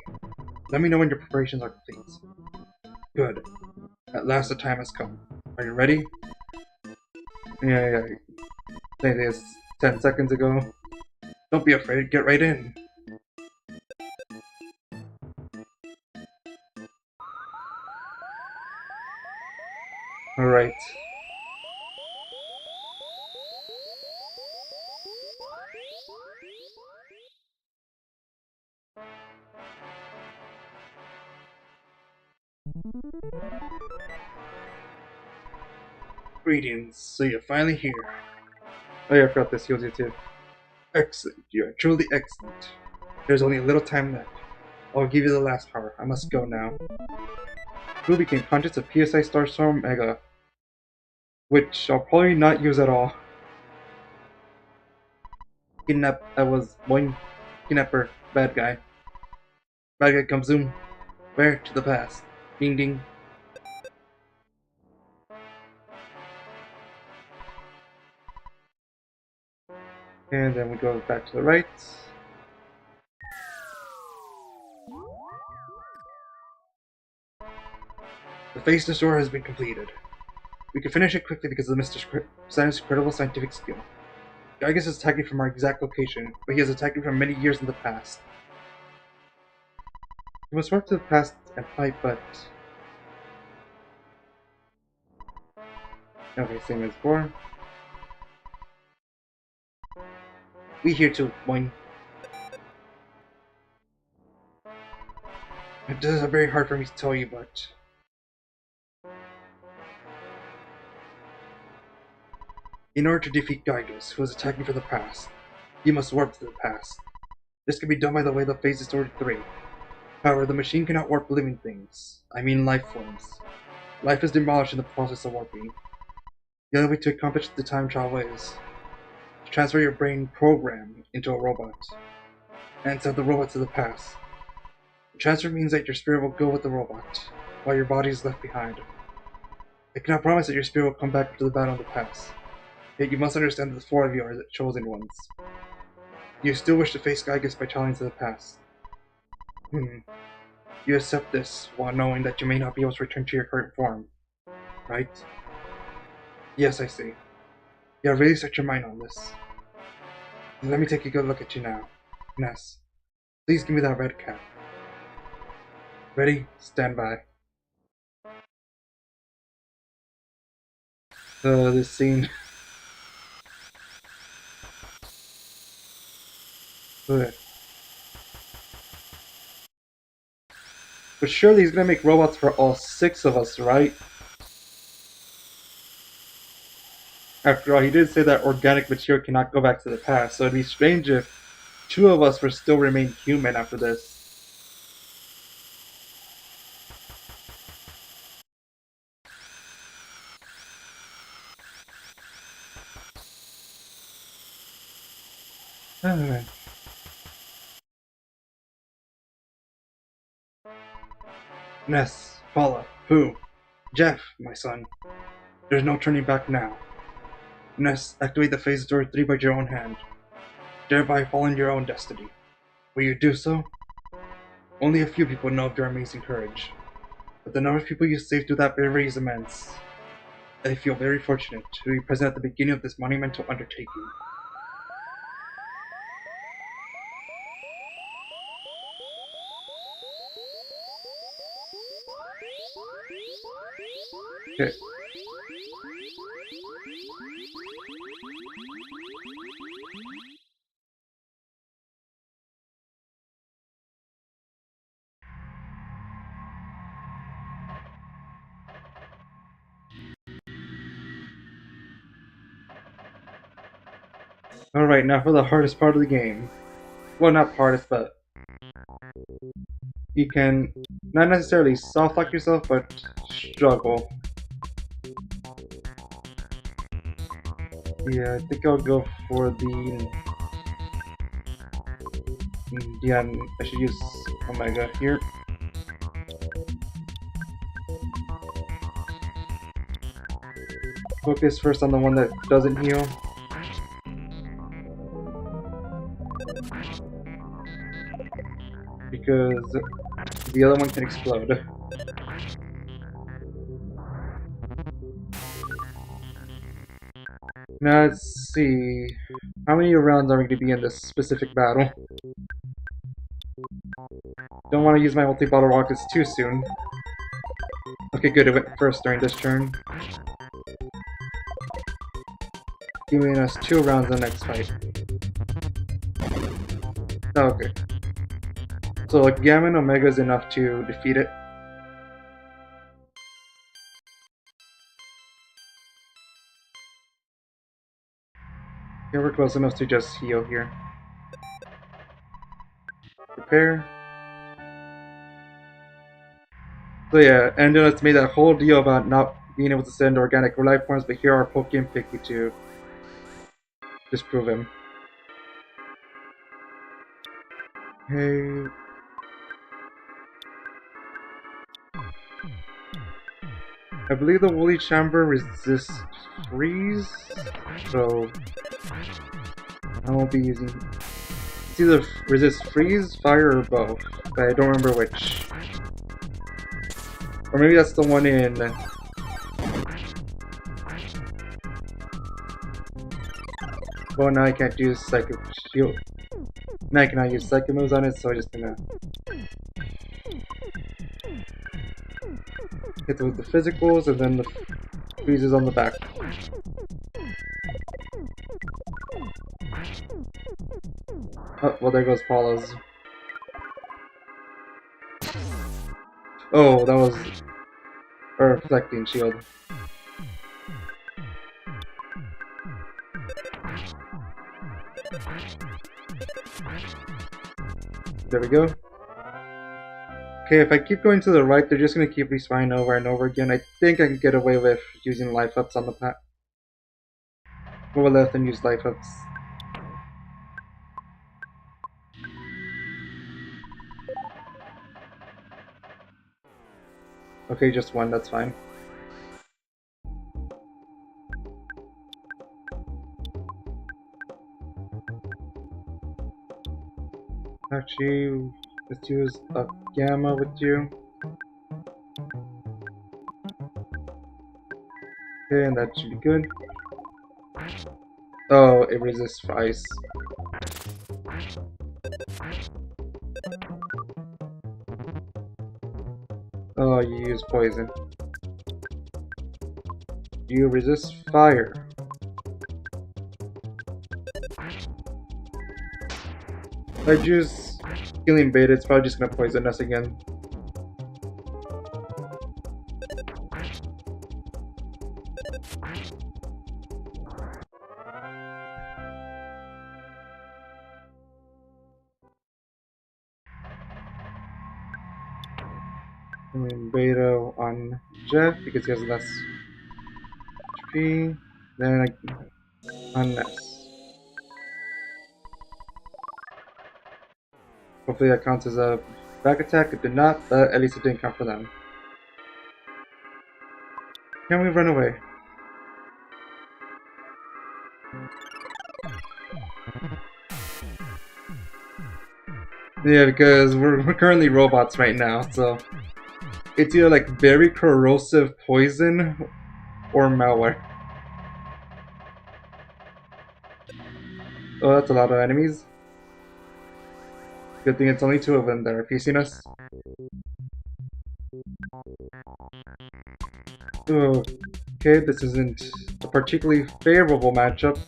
Let me know when your preparations are complete. Good. At last the time has come. Are you ready? Yeah. Saying this 10 seconds ago. Don't be afraid, get right in. Alright. Greetings, so you're finally here. Oh yeah, I forgot this heals you too. Excellent, you are truly excellent. There's only a little time left. I'll give you the last power. I must go now. Who became conscious of PSI Starstorm Mega, which I'll probably not use at all. I was one kidnapper, bad guy. Bad guy comes zoom. Where? To the past. Ding ding. And then we go back to the right. The phase destroyer has been completed. We can finish it quickly because of Mr. Science's incredible scientific skill. Gygas is attacking from our exact location, but he has attacked from many years in the past. We must work to the past and fight, but... Okay, same as before. We here too, boing. This is very hard for me to tell you, but... In order to defeat Gygas, who is attacking from the past, you must warp to the past. This can be done by the way the phase is sorted 3. However, the machine cannot warp living things. I mean life forms. Life is demolished in the process of warping. The only way to accomplish the time travel is to transfer your brain program into a robot, and send the robot to the past. The transfer means that your spirit will go with the robot, while your body is left behind. I cannot promise that your spirit will come back to the battle in the past, yet you must understand that the 4 of you are the chosen ones. You still wish to face Gygas by traveling to the past. You accept this, while knowing that you may not be able to return to your current form, right? Yes, I see. You have really set your mind on this. Let me take a good look at you now. Ness, please give me that red cap. Ready? Stand by. This scene. Ugh. But surely he's gonna make robots for all 6 of us, right? After all, he did say that organic material cannot go back to the past, so it'd be strange if 2 of us would still remain human after this. Alright. Ness, Paula, Pooh, Jeff, my son. There's no turning back now. Ness, activate the phase door 3 by your own hand, thereby following your own destiny. Will you do so? Only a few people know of your amazing courage, but the number of people you saved through that bravery is immense. I feel very fortunate to be present at the beginning of this monumental undertaking. Okay. Alright, now for the hardest part of the game. Well, not hardest, but you can not necessarily soft lock yourself, but struggle. Yeah, I think I'll go for the... Yeah, I should use Omega here. Focus first on the one that doesn't heal. Because the other one can explode. Now let's see. How many rounds are we going to be in this specific battle? Don't want to use my multi-bottle rockets too soon. Okay, good, it went first during this turn. Giving us 2 rounds in the next fight. Oh, okay. So like, Gamma and Omega is enough to defeat it. Yeah, we're close enough to just heal here. Prepare. So yeah, and then it's made that whole deal about not being able to send organic life forms, but here are Pokemon Picky to disprove him. Hey. I believe the Woolly Chamber resists freeze, so I won't be using. It's either resist freeze, fire, or both, but I don't remember which. Or maybe that's the one in. Well, now I can't use Psychic Shield. Now I cannot use Psychic moves on it, so I'm just gonna hit it with the physicals and then the freezes on the back. Oh, well, there goes Paula's. Oh, that was a reflecting shield. There we go. Okay, if I keep going to the right, they're just gonna keep respawning over and over again. I think I can get away with using life ups on the path. Go left and use life ups. Okay, just one, that's fine. Actually, let's use a Gamma with you. Okay, and that should be good. Oh, it resists ice. Oh, you use poison. You resist fire. If I choose healing beta, it's probably just gonna poison us again. Healing beta on Jeff because he has less HP. Then on Ness. Hopefully that counts as a back attack. It did not, but at least it didn't count for them. Can we run away? Yeah, because we're currently robots right now, so it's either like very corrosive poison or malware. Oh, that's a lot of enemies. Good thing it's only 2 of them that are facing us. Oh, okay, this isn't a particularly favorable matchup.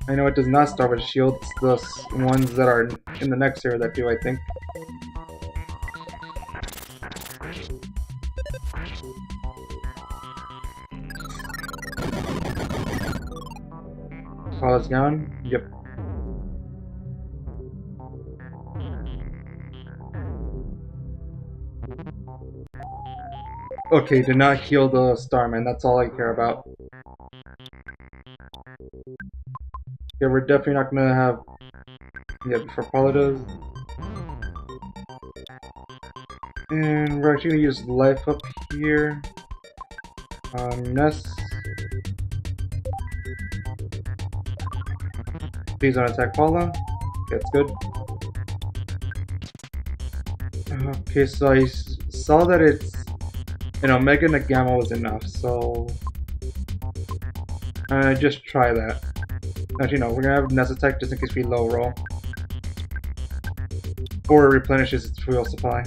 I know it does not start with shields, the ones that are in the next area that do, I think. Paula's down? Yep. Okay, do not heal the Starman, that's all I care about. Yeah, we're definitely not gonna have... Yeah, before Paula does. And we're actually gonna use life up here. Ness. Please don't attack Paula. That's good. Okay, so I saw that it's And Omega and a Gamma was enough, so just try that. Actually, no, we're gonna have Nest Attack just in case we low roll. Or it replenishes its fuel supply.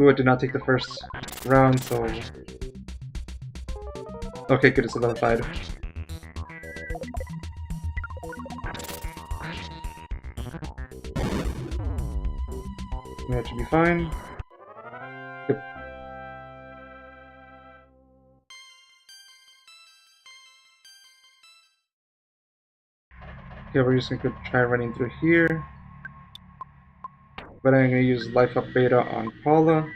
Ooh, it did not take the first round, so... Okay, good, it's solidified. That should be fine. Yep. Okay, we're just gonna try running through here. But I'm gonna use Life Up Beta on Paula.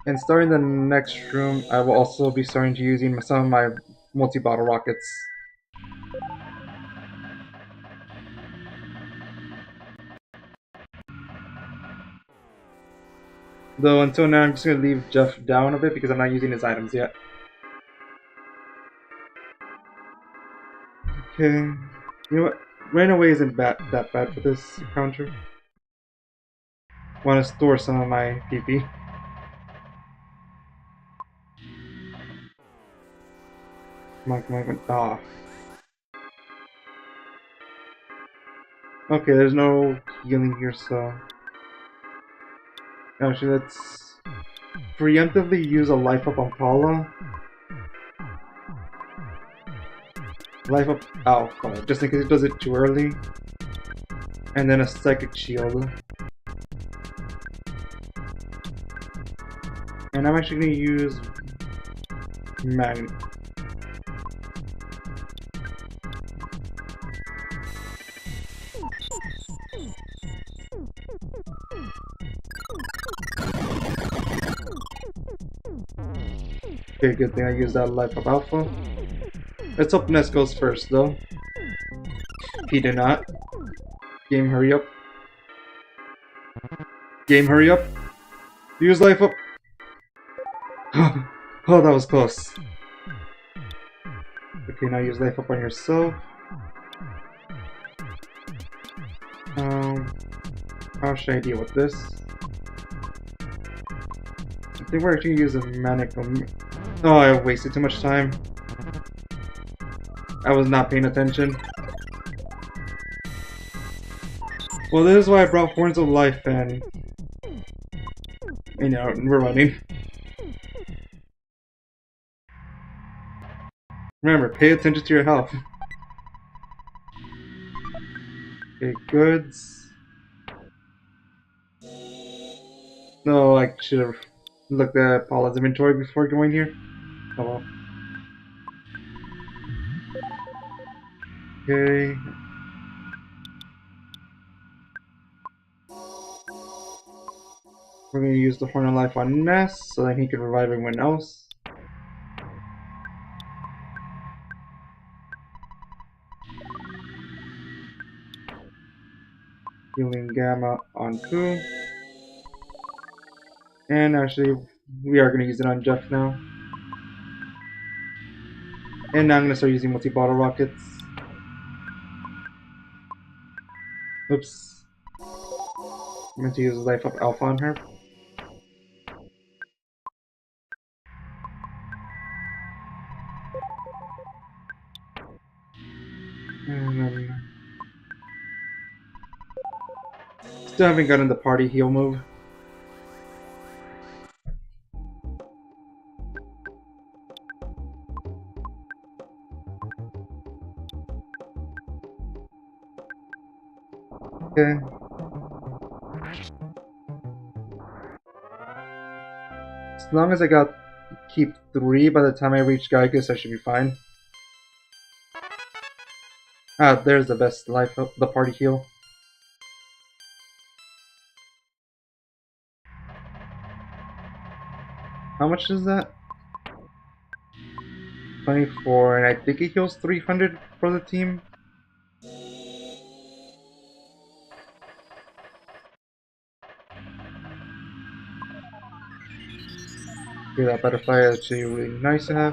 And starting the next room, I will also be starting to using some of my multi-bottle rockets. Though until now, I'm just gonna leave Jeff down a bit because I'm not using his items yet. Okay, you know what? Rain away isn't that bad for this encounter. Want to store some of my PP. Come on. Ah. Okay, there's no healing here, so... Actually, let's preemptively use a Life Up on Paula. Life Up Alpha, just in case it does it too early. And then a Psychic Shield. And I'm actually going to use Magnet. Okay, good thing I used that Life Up Alpha. Let's hope Ness goes first though. He did not. Game, hurry up. Game, hurry up. Use Life Up. Oh, that was close. Okay, now use Life Up on yourself. How should I deal with this? I think we're actually using Manic. Oh, I wasted too much time. I was not paying attention. Well, this is why I brought Horns of Life and... You know, we're running. Remember, pay attention to your health. Okay, goods. No, I should have looked at Paula's inventory before going here. Oh well. Okay. We're gonna use the Horn of Life on Ness so that he can revive everyone else. Healing Gamma on Pooh. And actually, we are gonna use it on Jeff now. And now I'm gonna start using multi-bottle rockets. Oops. I meant to use Life Up Alpha on her. And then... Still haven't gotten the party heal move. Okay. As long as I got keep 3 by the time I reach Gygus, I should be fine. Ah, there's the best life up, the party heal. How much is that? 24, and I think it heals 300 for the team. Okay, that butterfly is actually really nice to have.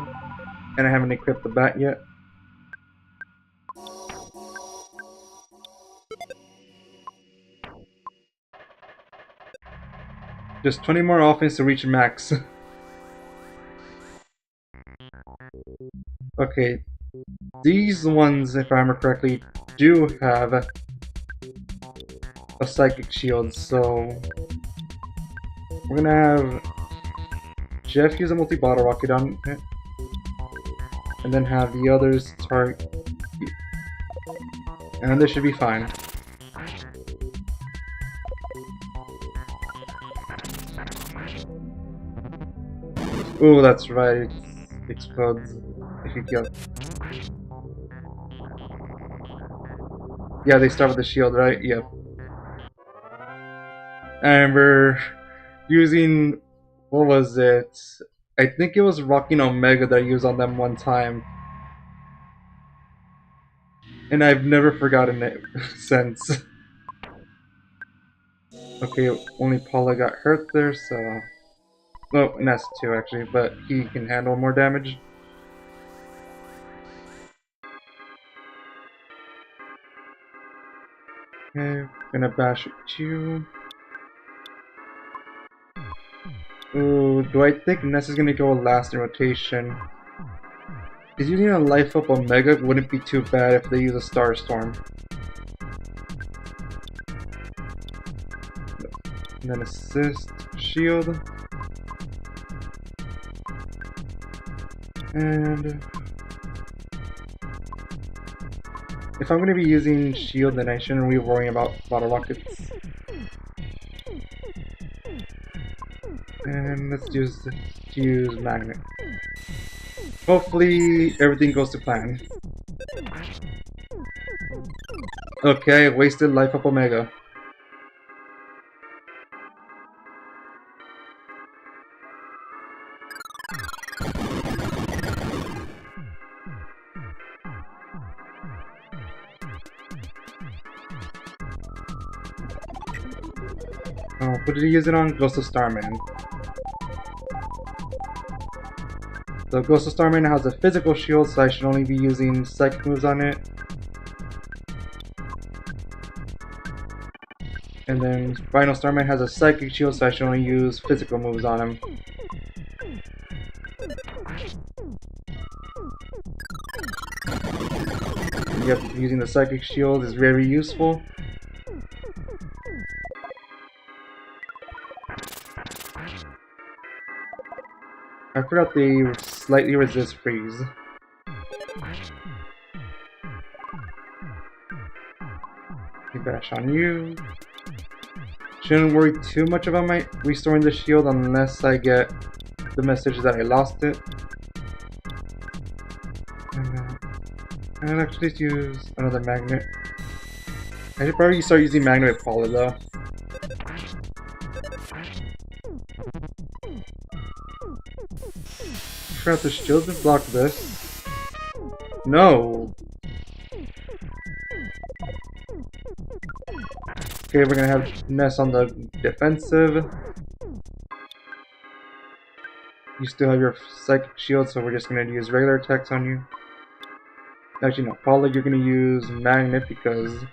And I haven't equipped the bat yet. Just 20 more offense to reach max. Okay, these ones, if I remember correctly, do have a psychic shield, so we're gonna have Jeff use a multi-bottle rocket on it, and then have the others target, and this should be fine. Oh, that's right, it explodes if you kill. Yeah, they start with the shield, right? Yep. And we're using, what was it? I think it was Rocking Omega that I used on them one time. And I've never forgotten it since. Okay, only Paula got hurt there, so... Well, Ness too, actually, but he can handle more damage. Okay, gonna bash at you. Ooh, do I think Ness is gonna go last in rotation? Because using a Life Up Omega wouldn't be too bad if they use a Star Storm. And then assist, shield. And if I'm going to be using shield, then I shouldn't be worrying about bottle rockets. And let's use magnet. Hopefully everything goes to plan. Okay, wasted Life Up Omega. Oh, what did he use it on? Ghost of Starman. So Ghost of Starman has a physical shield, so I should only be using psychic moves on it. And then Final Starman has a psychic shield, so I should only use physical moves on him. Yep, using the psychic shield is very useful. I forgot they slightly resist freeze. Bash on you. Shouldn't worry too much about my restoring the shield unless I get the message that I lost it. And I'll actually use another magnet. I should probably start using magnet with Paula though. Crap, the shield to block this. No! Okay, we're gonna have Ness on the defensive. You still have your psychic shield, so we're just gonna use regular attacks on you. Actually, no, Paula, you're gonna use magnet because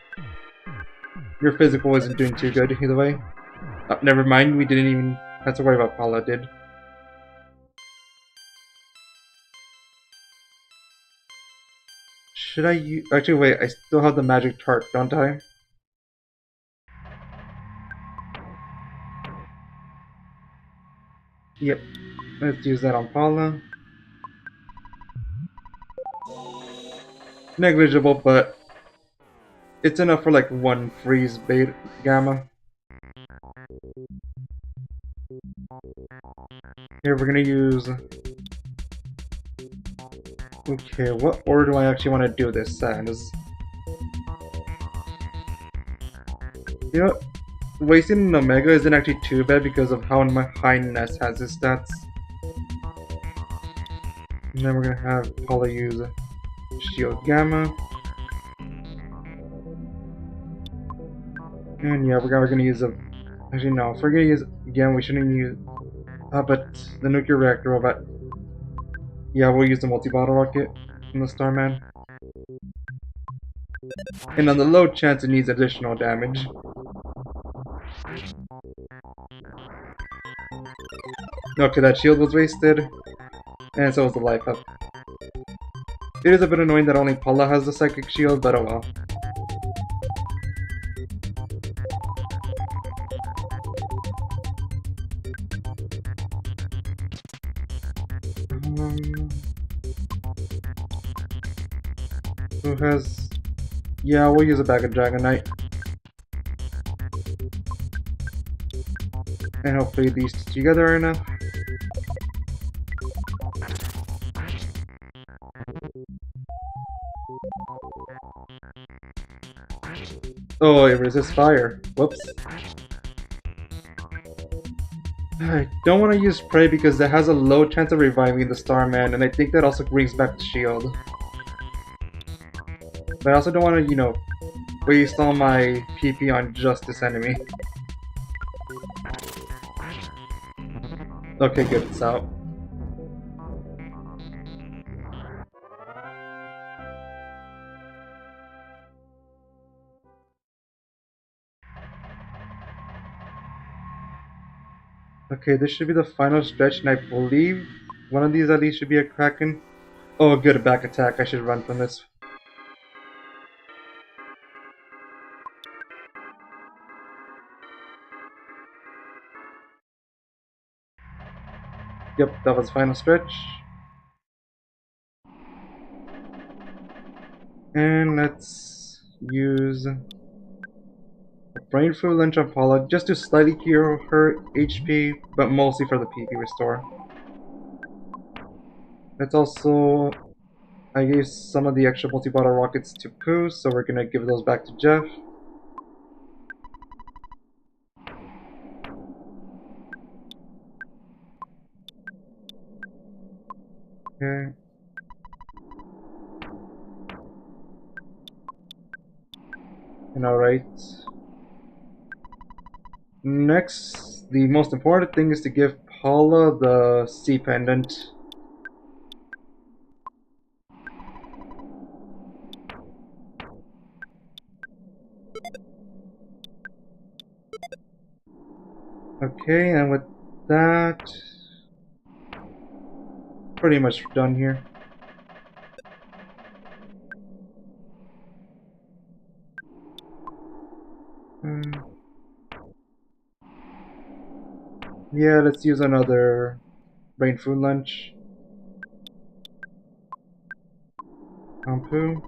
your physical isn't doing too good either way. Never mind, we didn't even have to worry about Paula, did. Should I use... Actually, wait, I still have the magic tart, don't I? Yep. Let's use that on Paula. Negligible, but it's enough for like one freeze beta gamma. Here we're gonna use... Okay, what order do I actually want to do this as? You know, wasting an Omega isn't actually too bad because of how high Ness has his stats. And then we're gonna have Paula use Shield Gamma. And yeah, we're gonna use a... Actually no, if we're gonna use... Again, we shouldn't use... but the nuclear reactor robot... Yeah, we'll use the multi-bottle rocket from the Starman. And on the low chance it needs additional damage. Okay, that shield was wasted, and so was the life up. It is a bit annoying that only Paula has the psychic shield, but oh well. Who has... Yeah, we'll use a bag of Dragonite. And hopefully these together are enough. Oh, it resists fire. Whoops. I don't want to use Prey because it has a low chance of reviving the Starman, and I think that also brings back the shield. But I also don't want to, you know, waste all my PP on just this enemy. Okay, good, it's out. Okay, this should be the final stretch, and I believe one of these at least should be a Kraken. Oh, good, a back attack. I should run from this. Yep, that was final stretch. And let's use a Brain Food Lunch on Paula just to slightly cure her HP, but mostly for the PP restore. Let's also... I gave some of the extra multi-bottle rockets to Pooh, so we're gonna give those back to Jeff. Okay. And alright. Next, the most important thing is to give Paula the Sea Pendant. Okay, and with that, pretty much done here. Yeah, let's use another Brain Food Lunch. Shampoo.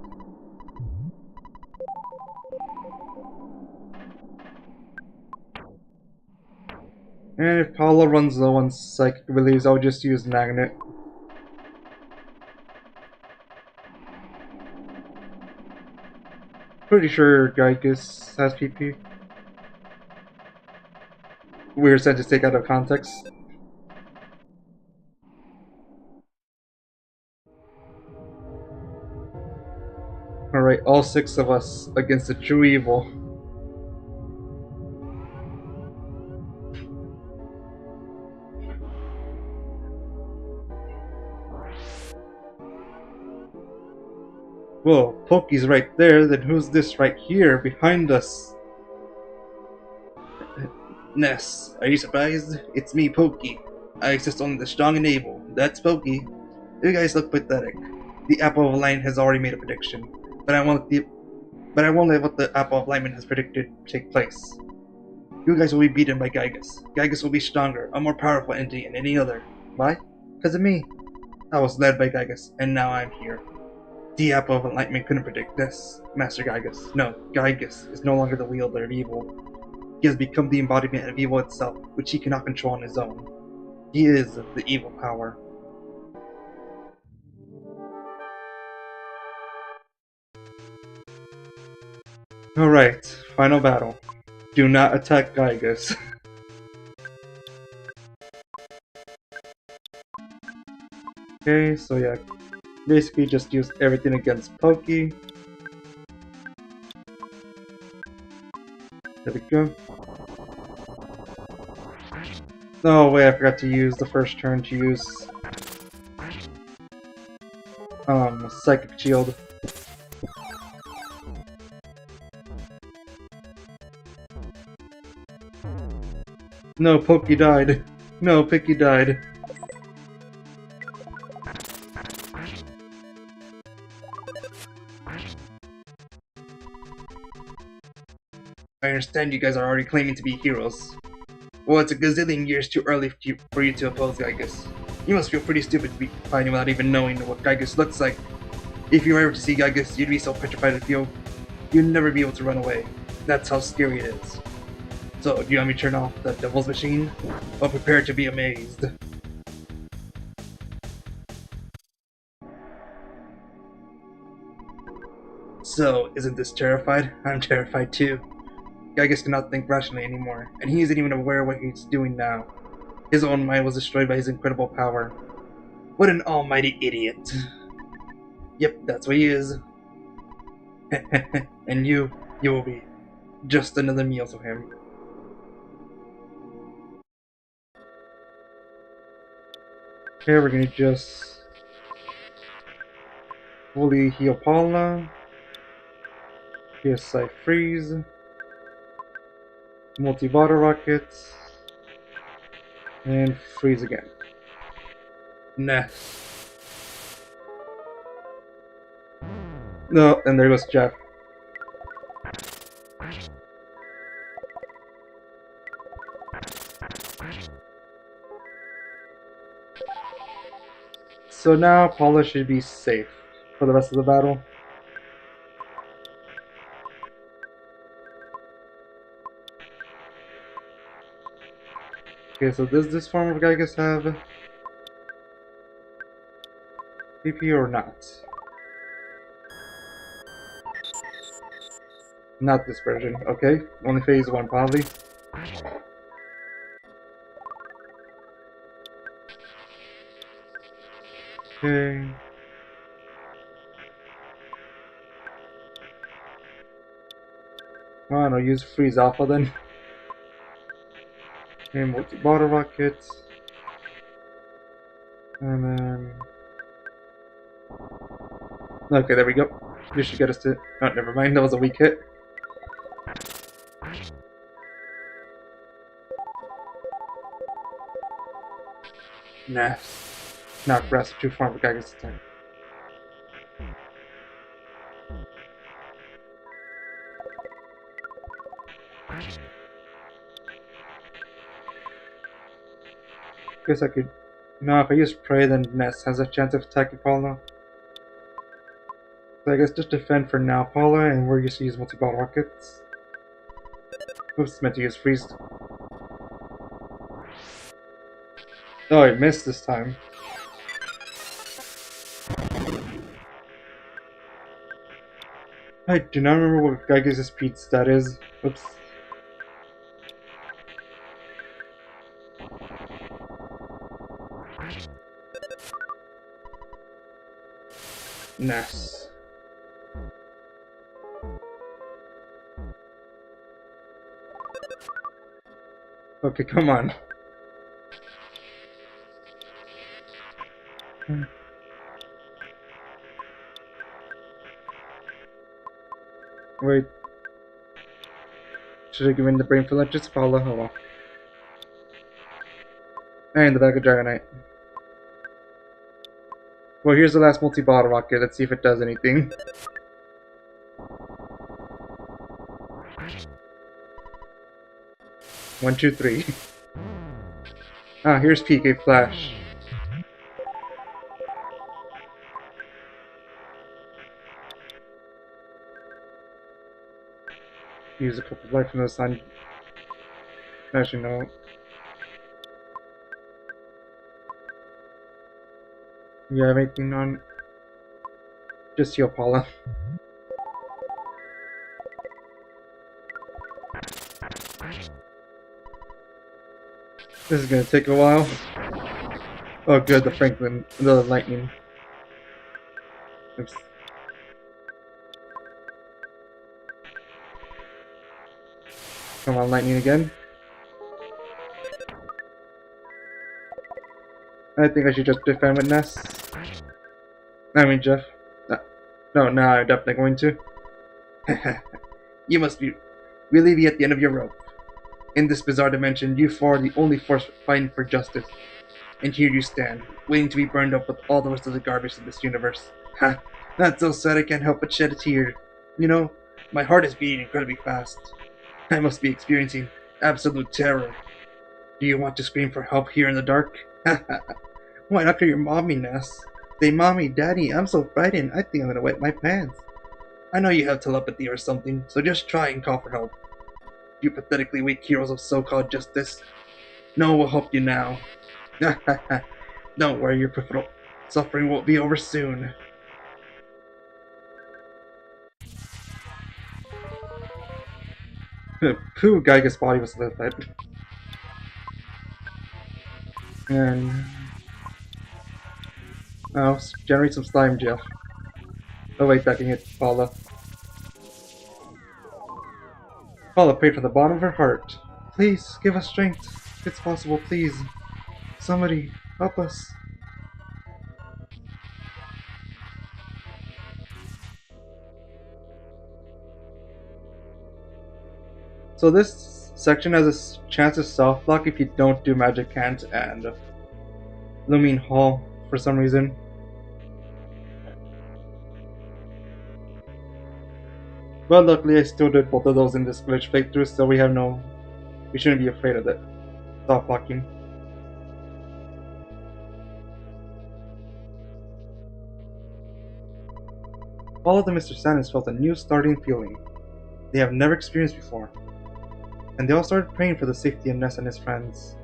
And if Paula runs low on Psychic Release, I'll just use Magnet. Pretty sure Gaius has PP. Weird sentence to take out of context. Alright, all 6 of us against the true evil. Whoa, Pokey's right there, then who's this right here behind us? Ness, are you surprised? It's me, Pokey. I exist only the strong and able. That's Pokey. You guys look pathetic. The Apple of Alignment has already made a prediction, but I won't let what the Apple of Alignment has predicted take place. You guys will be beaten by Gaius. Gaius will be stronger, a more powerful entity than any other. Why? Because of me. I was led by Gaius, and now I'm here. The Apple of Enlightenment couldn't predict this, Master Gaius. No, Gaius is no longer the wielder of evil. He has become the embodiment of evil itself, which he cannot control on his own. He is the evil power. Alright, final battle. Do not attack Gaius. Okay, so yeah, basically just use everything against Pokey. There we go. Oh wait, I forgot to use the first turn to use Psychic Shield. No, Pokey died. No, Picky died. I understand you guys are already claiming to be heroes. Well, it's a gazillion years too early for you to oppose Gygus. You must feel pretty stupid to be fighting without even knowing what Gygus looks like. If you were ever to see Gygus, you'd be so petrified of you, you'd never be able to run away. That's how scary it is. So, do you want me to turn off the devil's machine? Well, prepare to be amazed. So, isn't this terrified? I'm terrified too. Gygus cannot think rationally anymore, and he isn't even aware of what he's doing now. His own mind was destroyed by his incredible power. What an almighty idiot. Yep, that's what he is. And you will be just another meal to him. Okay, we're gonna just fully heal Paula. PSI freeze. Multi-bottle rockets. And freeze again. Nah. No, and there goes Jeff. So now Paula should be safe for the rest of the battle. Okay, so does this form of Gygus have PP or not? Not this version, okay. Only phase 1 probably. Okay. Oh no, use freeze alpha then. Okay, multi-bottle rockets. And then... Okay, there we go. This should get us to... Oh, never mind, that was a weak hit. Nah. Not rest too far for Gygus attack. Guess I could... No, if I use Prey, then Ness has a chance of attacking Paula. So I guess just defend for now, Paula, and we're used to use multi-bottle rockets. Oops, meant to use freeze. Oh, I missed this time. I do not remember what Gygus' speed stat is. Oops. Ness. Okay, come on. Wait. Should I give in the brain for lunches? Paula, hold on. And the bag of Dragonite. Well, here's the last multi-bottle rocket. Let's see if it does anything. One, two, three. Ah, here's PK Flash. Use a couple of life from the sun. Actually, no. You have anything on? Just heal Paula. This is gonna take a while. Oh good, the lightning. Oops. Come on, lightning again. I think I should just defend with Ness. I mean Jeff. No, I'm definitely going to. You must really be at the end of your rope. In this bizarre dimension, you four are the only force fighting for justice. And here you stand, waiting to be burned up with all the rest of the garbage in this universe. Ha! That's so sad I can't help but shed a tear. You know, my heart is beating incredibly fast. I must be experiencing absolute terror. Do you want to scream for help here in the dark? Ha ha! Why not your mommy, Ness? Say, Mommy, Daddy, I'm so frightened, I think I'm gonna wet my pants. I know you have telepathy or something, so just try and call for help. You pathetically weak heroes of so-called justice. No one will help you now. Don't worry, your pitiful suffering won't be over soon. Pooh, Geiger's body was lit up. And now generate some slime, Jeff. Oh wait, that can hit Paula. Paula prayed from the bottom of her heart. Please, give us strength. If it's possible, please. Somebody, help us. So this section has a chance to soft block if you don't do Magic Hand and Lumine Hall for some reason. But luckily I still did both of those in this glitch playthrough, so we shouldn't be afraid of it. Soft blocking. All of the Mr. Sanders felt a new starting feeling they have never experienced before, and they all started praying for the safety of Ness and his friends.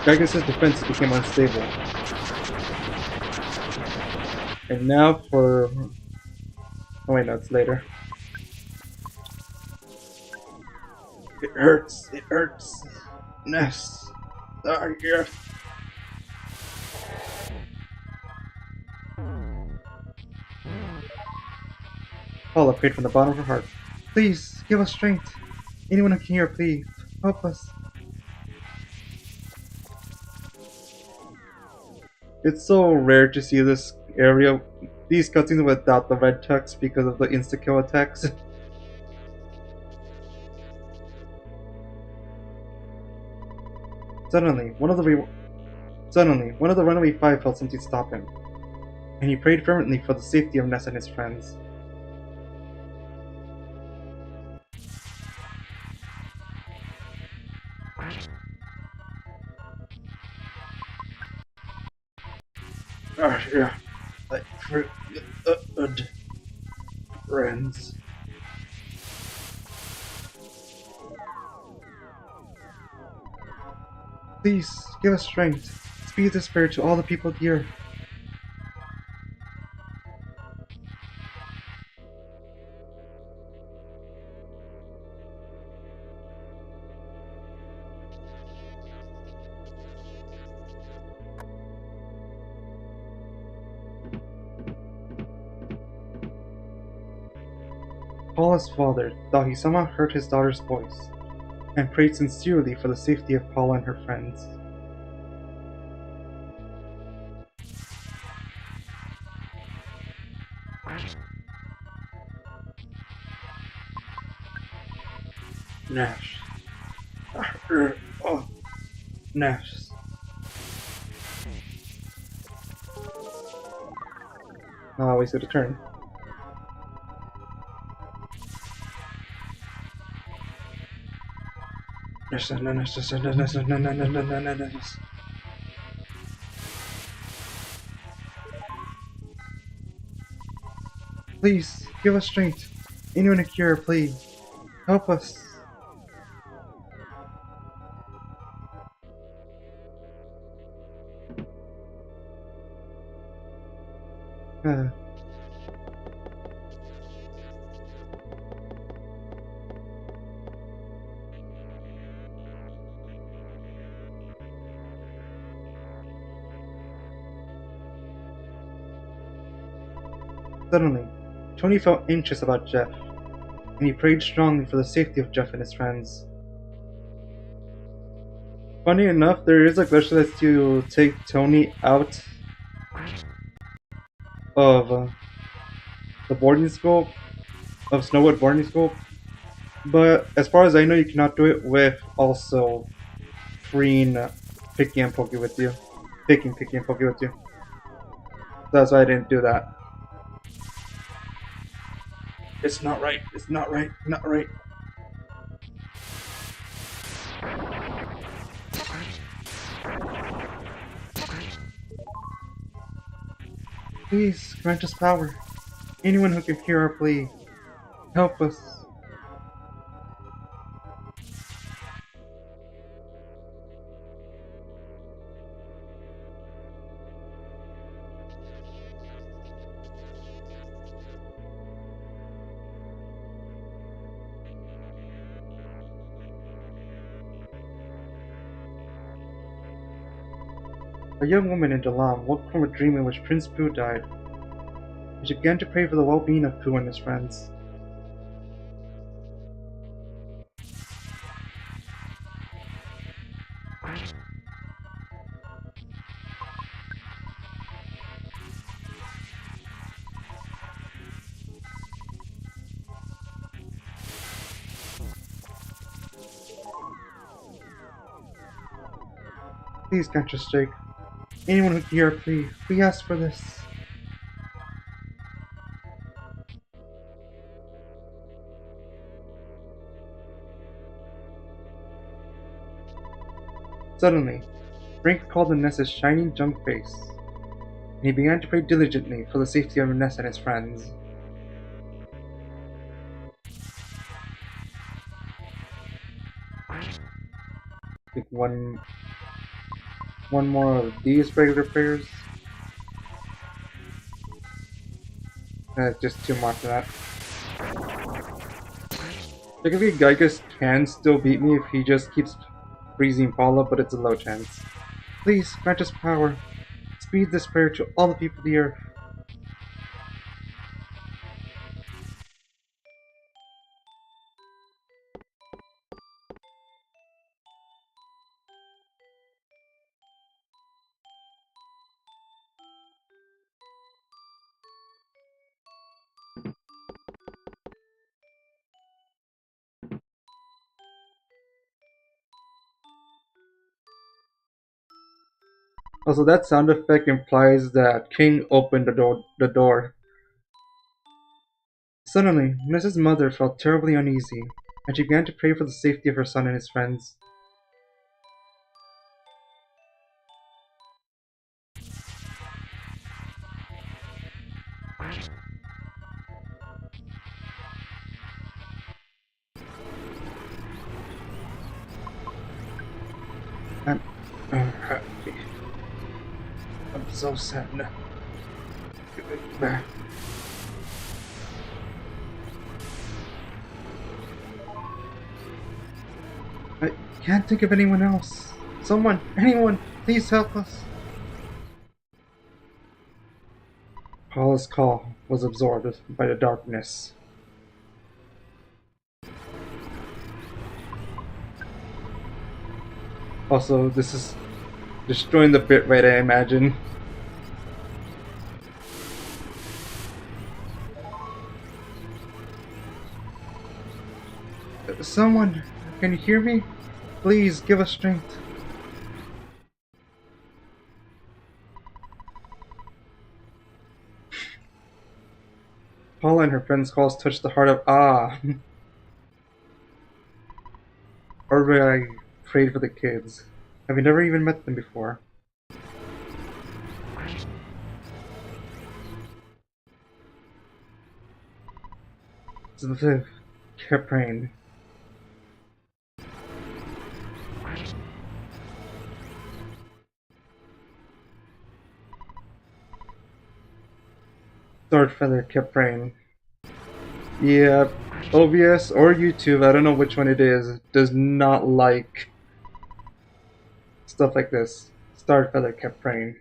Gygas's defense became unstable. And now for... Oh wait, no, it's later. It hurts, it hurts. Ness. Yeah. Paula prayed from the bottom of her heart. Please, give us strength. Anyone who can hear, please, help us. It's so rare to see these cutscenes without the red text because of the insta-kill attacks. Suddenly, one of the runaway five felt something stop him, and he prayed fervently for the safety of Ness and his friends. Yeah, like friends. Please, give us strength. Speed the spirit to all the people here. Paula's father thought he somehow heard his daughter's voice, and prayed sincerely for the safety of Paula and her friends. Nash. Oh. Nash. Ah, wasted a turn. Please, give us strength. Anyone a cure, please. Help us. Suddenly, Tony felt anxious about Jeff, and he prayed strongly for the safety of Jeff and his friends. Funny enough, there is a glitch that lets you take Tony out of the boarding school, of Snowwood boarding school. But as far as I know, you cannot do it with also freeing Picky and Pokey with you. Taking Picky and Pokey with you. So that's why I didn't do that. It's not right. It's not right. Not right. Please, grant us power. Anyone who can hear our plea, help us. A young woman in Dalam woke from a dream in which Prince Pooh died. She began to pray for the well-being of Pooh and his friends. Please grant us strength. Anyone who can hear our plea, we ask for this. Suddenly, Frank recalled the Ness's shining junk face, and he began to pray diligently for the safety of Ness and his friends. Take one more of these regular prayers. Just two more for that. Technically, Gygas can still beat me if he just keeps freezing Paula, but it's a low chance. Please, grant us power. Speed this prayer to all the people of the earth. Also, that sound effect implies that King opened the door. Suddenly, Mrs. Mother felt terribly uneasy, and she began to pray for the safety of her son and his friends. I'm happy. I'm so sad now. Give it back. I can't think of anyone else. Someone, anyone, please help us. Paula's call was absorbed by the darkness. Also, this is destroying the bitrate, I imagine. Someone, can you hear me? Please, give us strength. Paula and her friends' calls touched the heart of Earlier I prayed for the kids. Have you never even met them before? Viv kept praying. Swordfeather kept praying. Yeah, OBS or YouTube, I don't know which one it is, does not like stuff like this. Starfeather kept praying.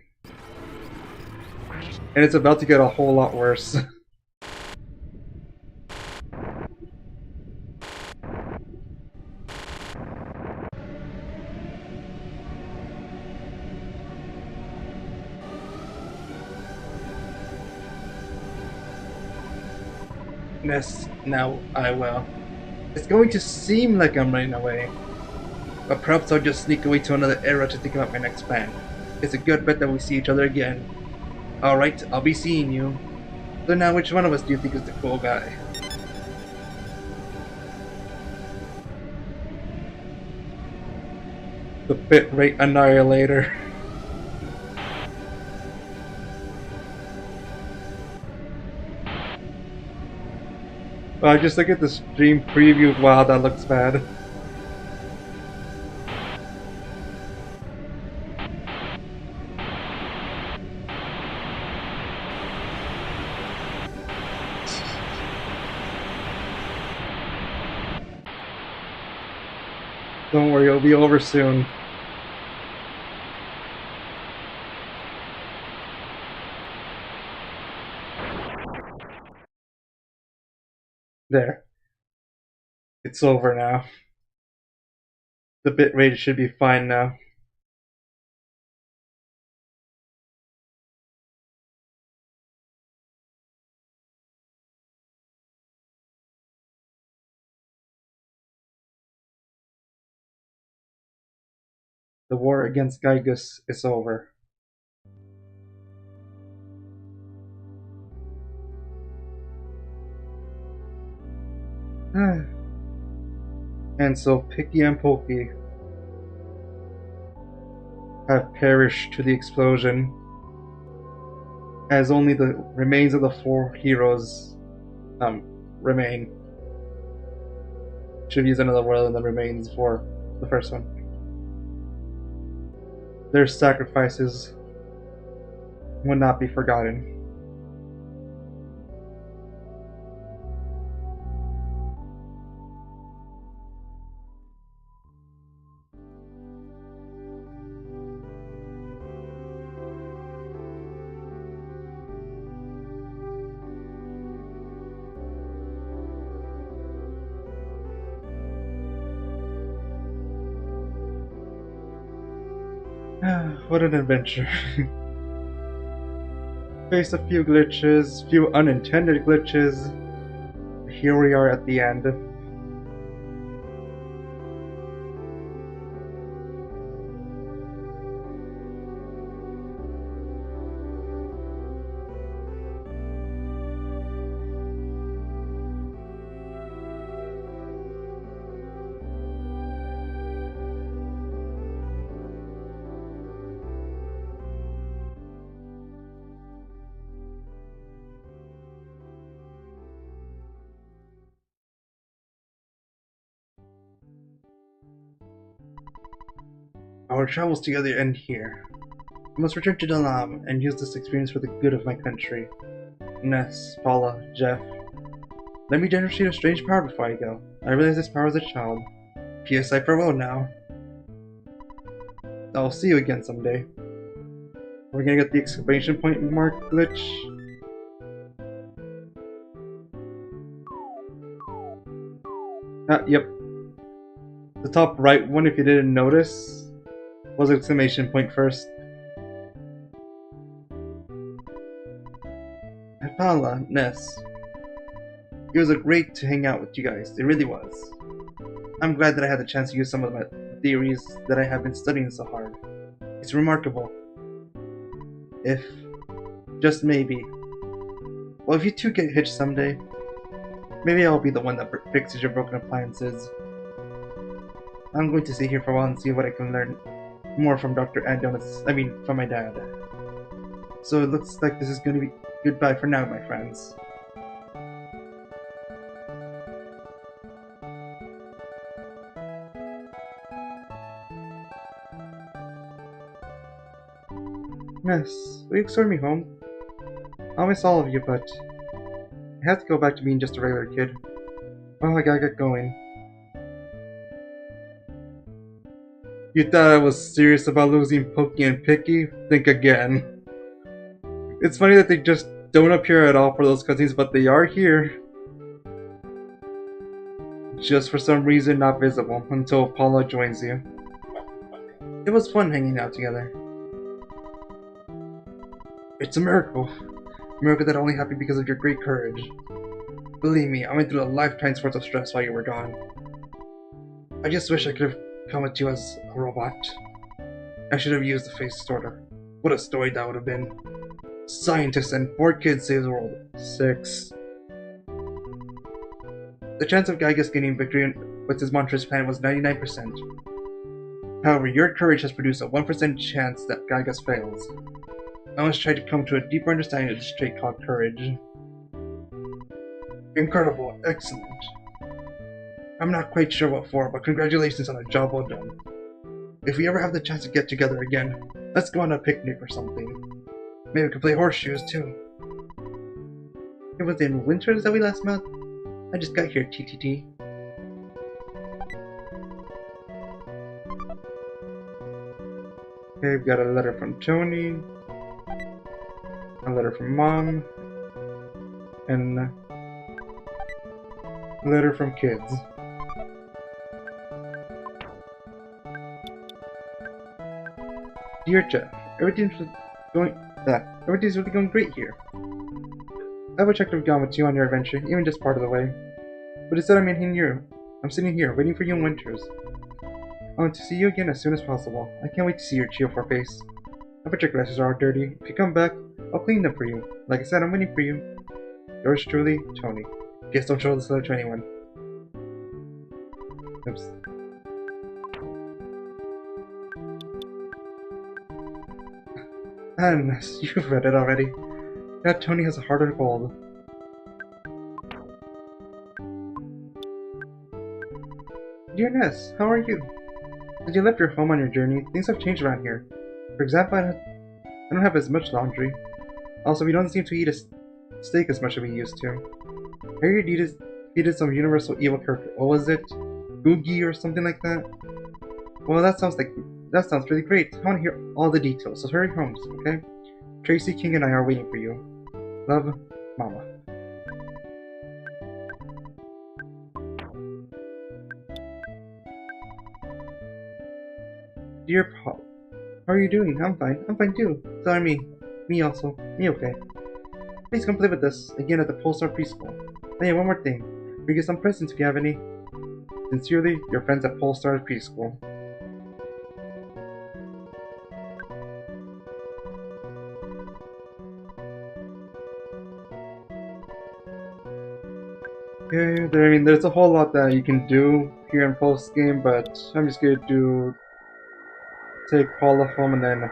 And it's about to get a whole lot worse. Yes, now I will. It's going to seem like I'm running away, but perhaps I'll just sneak away to another era to think about my next plan. It's a good bet that we see each other again. Alright, I'll be seeing you. So now, which one of us do you think is the cool guy? The bitrate annihilator. Just look at the stream preview. Wow, that looks bad. Don't worry, it'll be over soon. There. It's over now. The bitrate should be fine now. The war against Gygus is over. And so Picky and Pokey have perished to the explosion, as only the remains of the four heroes remain. Should have used another word than the remains for the first one. Their sacrifices will not be forgotten. What an adventure. Faced a few glitches, few unintended glitches. Here we are at the end. Our travels together end here. I must return to Dalam and use this experience for the good of my country. Ness, Paula, Jeff. Let me demonstrate a strange power before I go. I realized this power as a child. P.S. I farewell now. I'll see you again someday. We're gonna get the exclamation point mark glitch. Yep. The top right one, if you didn't notice, was exclamation point first. Paula, Ness. It was great to hang out with you guys. It really was. I'm glad that I had the chance to use some of my theories that I have been studying so hard. It's remarkable. If, just maybe, well, if you two get hitched someday, maybe I'll be the one that fixes your broken appliances. I'm going to stay here for a while and see what I can learn more from Dr. from my dad. So it looks like this is going to be goodbye for now, my friends. Yes, will you escort me home? I'll miss all of you, but I have to go back to being just a regular kid. Oh, I gotta get going. You thought I was serious about losing Pokey and Picky? Think again. It's funny that they just don't appear at all for those cutscenes, but they are here. Just for some reason not visible until Paula joins you. It was fun hanging out together. It's a miracle. A miracle that only happened because of your great courage. Believe me, I went through a lifetime's worth of stress while you were gone. I just wish I could have come at you as a robot. I should have used the face distorter. What a story that would have been. Scientists and 4 kids save the world. 6. The chance of Gygas gaining victory with his monstrous plan was 99%. However, your courage has produced a 1% chance that Gygas fails. I must try to come to a deeper understanding of this trait called courage. Incredible, excellent. I'm not quite sure what for, but congratulations on a job well done. If we ever have the chance to get together again, let's go on a picnic or something. Maybe we could play horseshoes too. It was in winter that we last met? I just got here, TTT. Okay, we've got a letter from Tony, a letter from Mom, and a letter from kids. Dear Jeff, everything's really going great here. I wish I could have gone with you on your adventure, even just part of the way. But instead I'm sitting here, waiting for you in Winters. I want to see you again as soon as possible. I can't wait to see your cheerful face. I bet your glasses are all dirty. If you come back, I'll clean them for you. Like I said, I'm waiting for you. Yours truly, Tony. Guess don't show this letter to anyone. Oops. And you've read it already. That Tony has a heart of gold. Dear Ness, how are you? Since you left your home on your journey, things have changed around here. For example, I don't have as much laundry. Also, we don't seem to eat a steak as much as we used to. I heard you defeated some universal evil character. What was it? Googie or something like that? Well, that sounds really great. I want to hear all the details, so hurry home, okay? Tracy, King, and I are waiting for you. Love, Mama. Dear Paul, how are you doing? I'm fine. I'm fine too. So are me. Me also. Me okay. Please come play with us again at the Pulsar Preschool. Oh yeah, one more thing. We get some presents if you have any. Sincerely, your friends at Pulsar Preschool. Okay, there's a whole lot that you can do here in post game, but I'm just gonna take Paula home and then.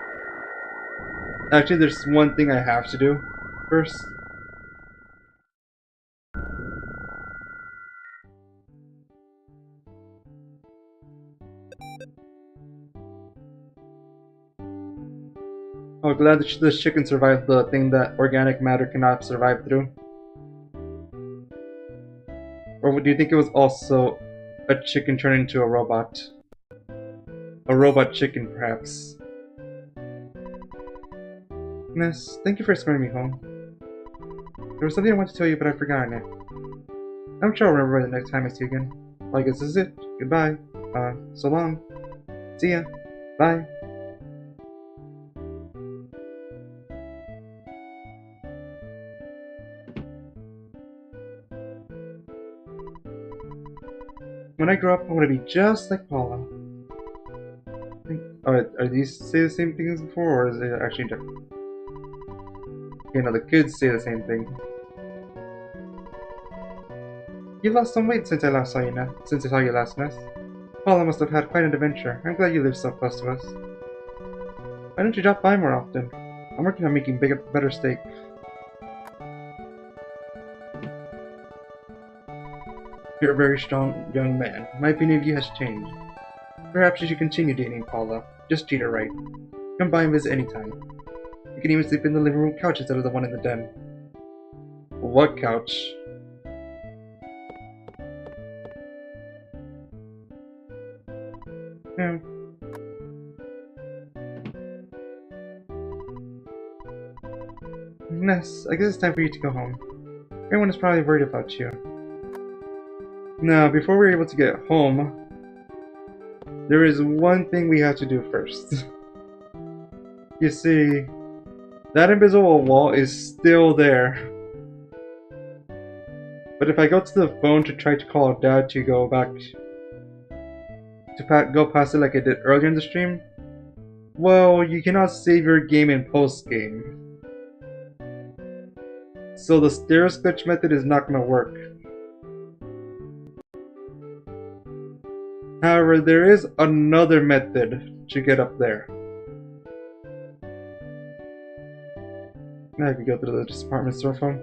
Actually, there's one thing I have to do first. Oh, glad that this chicken survived the thing that organic matter cannot survive through. Or do you think it was also a chicken turned into a robot? A robot chicken, perhaps. Ness, thank you for escorting me home. There was something I wanted to tell you, but I've forgotten it. I'm sure I'll remember the next time I see you again. Well, I guess this is it. Goodbye. So long. See ya. Bye. When I grow up, I want to be just like Paula. Oh, are these say the same thing as before, or is it actually different? Okay, no, the kids say the same thing. You lost some weight since I saw you last, Ness. Paula must have had quite an adventure. I'm glad you live so close to us. Why don't you drop by more often? I'm working on making better steak. You're a very strong young man. My opinion of you has changed. Perhaps you should continue dating Paula. Just treat her right. Come by and visit anytime. You can even sleep in the living room couch instead of the one in the den. What couch? Yeah. Ness, I guess it's time for you to go home. Everyone is probably worried about you. Now, before we're able to get home, there is one thing we have to do first. You see, that invisible wall is still there. But if I go to the phone to try to call Dad to go back to go past it like I did earlier in the stream, well, you cannot save your game in post-game. So the stairs glitch method is not gonna work. However, there is another method to get up there. Now I can go to the department store phone.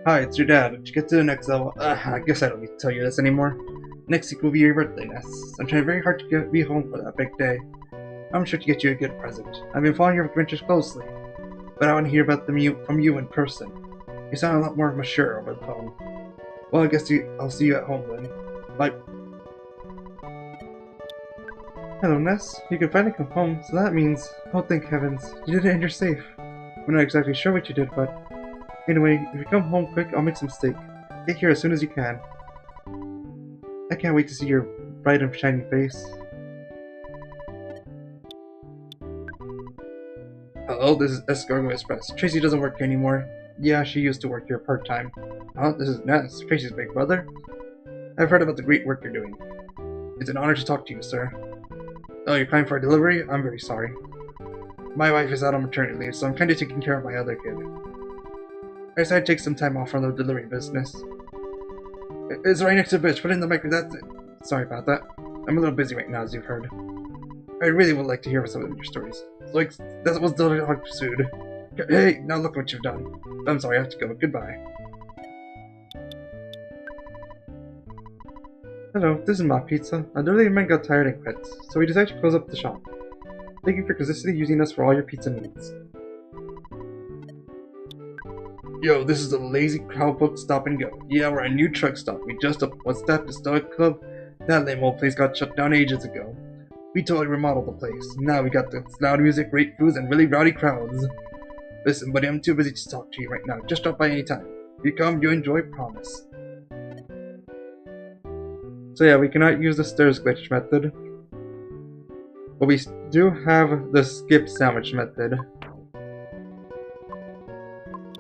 Hi, it's your dad. To get to the next level, I guess I don't need to tell you this anymore. Next week will be your birthday, Ness. I'm trying very hard to be home for that big day. I'm sure to get you a good present. I've been following your adventures closely, but I want to hear about them from you in person. You sound a lot more mature over the phone. Well, I guess I'll see you at home then. Bye. Hello, Ness. You can finally come home, so that means, oh thank heavens, you did it and you're safe. We're not exactly sure what you did, but anyway, if you come home quick, I'll make some steak. Get here as soon as you can. I can't wait to see your bright and shining face. Hello, this is Escargot Express. Tracy doesn't work here anymore. Yeah, she used to work here part-time. Huh? This is Ness, Tracy's big brother? I've heard about the great work you're doing. It's an honor to talk to you, sir. Oh, you're planning for a delivery? I'm very sorry. My wife is out on maternity leave, so I'm kinda taking care of my other kid. I decided to take some time off from the delivery business. It's right next to the bitch. Put it in the micro. That's it. Sorry about that. I'm a little busy right now, as you've heard. I really would like to hear some of your stories. Like, that was the dog pursued. Hey, now look what you've done. I'm sorry, I have to go. Goodbye. Hello, this is my pizza. A delivery man got tired and quit, so we decided to close up the shop. Thank you for consistently using us for all your pizza needs. Yo, this is the Lazy Cowbook Stop and Go. Yeah, we're a new truck stop. We just up. What's that? The Stoic Club? That lame old place got shut down ages ago. We totally remodeled the place. Now we got the loud music, great foods, and really rowdy crowds. Listen, buddy, I'm too busy to talk to you right now. Just stop by anytime. If you come, you enjoy, promise. So yeah, we cannot use the stairs glitch method. But we do have the skip sandwich method.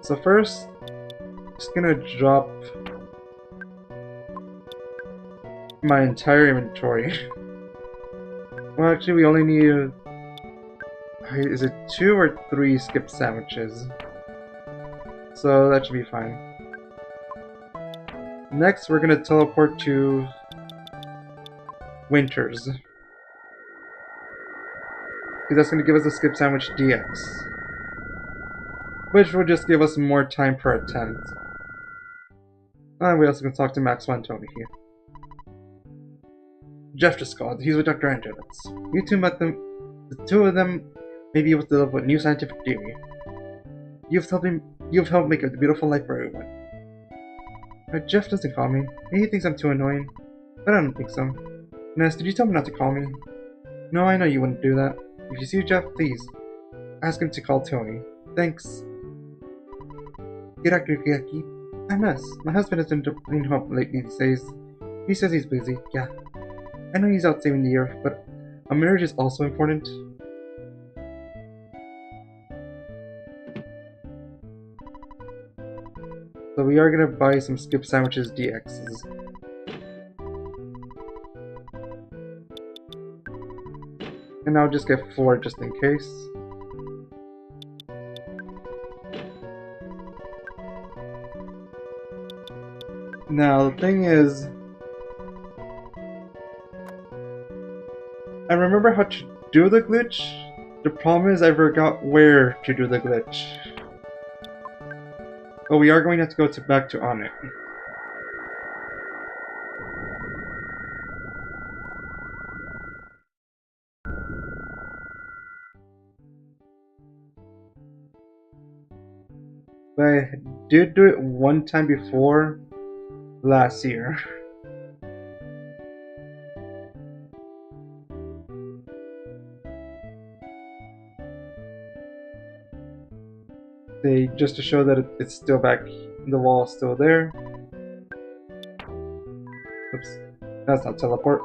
So first, just gonna drop my entire inventory. Well, actually, we only need, is it 2 or 3 skip sandwiches? So that should be fine. Next, we're gonna teleport to Winters, because that's gonna give us a skip sandwich DX. Which will just give us more time per attempt. And we also can talk to Maxwell and Tony here. Jeff just called. He's with Dr. Angelitz. You two met them. The two of them may be able to develop a new scientific theory. You've helped make a beautiful life for everyone. But Jeff doesn't call me. Maybe he thinks I'm too annoying. But I don't think so. Ness, did you tell me not to call me? No, I know you wouldn't do that. If you see Jeff, please ask him to call Tony. Thanks. Hey, Dr. Kiyaki. I'm Ness. My husband hasn't been home lately these days. He says he's busy. Yeah. I know he's out saving the earth, but a marriage is also important. So we are gonna buy some skip sandwiches DXs. And I'll just get 4 just in case. Now the thing is, I remember how to do the glitch. The problem is I forgot where to do the glitch. But we are going to have to go back to on it. But I did do it one time before last year. Just to show that it's still back, the wall is still there. Oops, that's not teleport.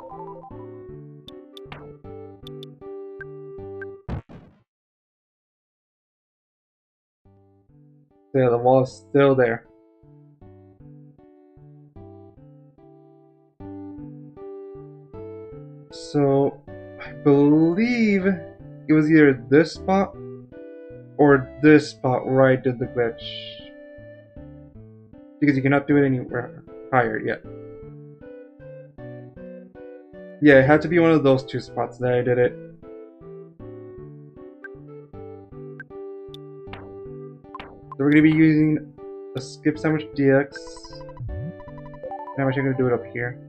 there. The wall is still there. So, I believe it was either this spot or this spot where I did the glitch. Because you cannot do it anywhere higher yet. Yeah, it had to be one of those two spots that I did it. So we're going to be using a skip sandwich DX. And I'm actually going to do it up here.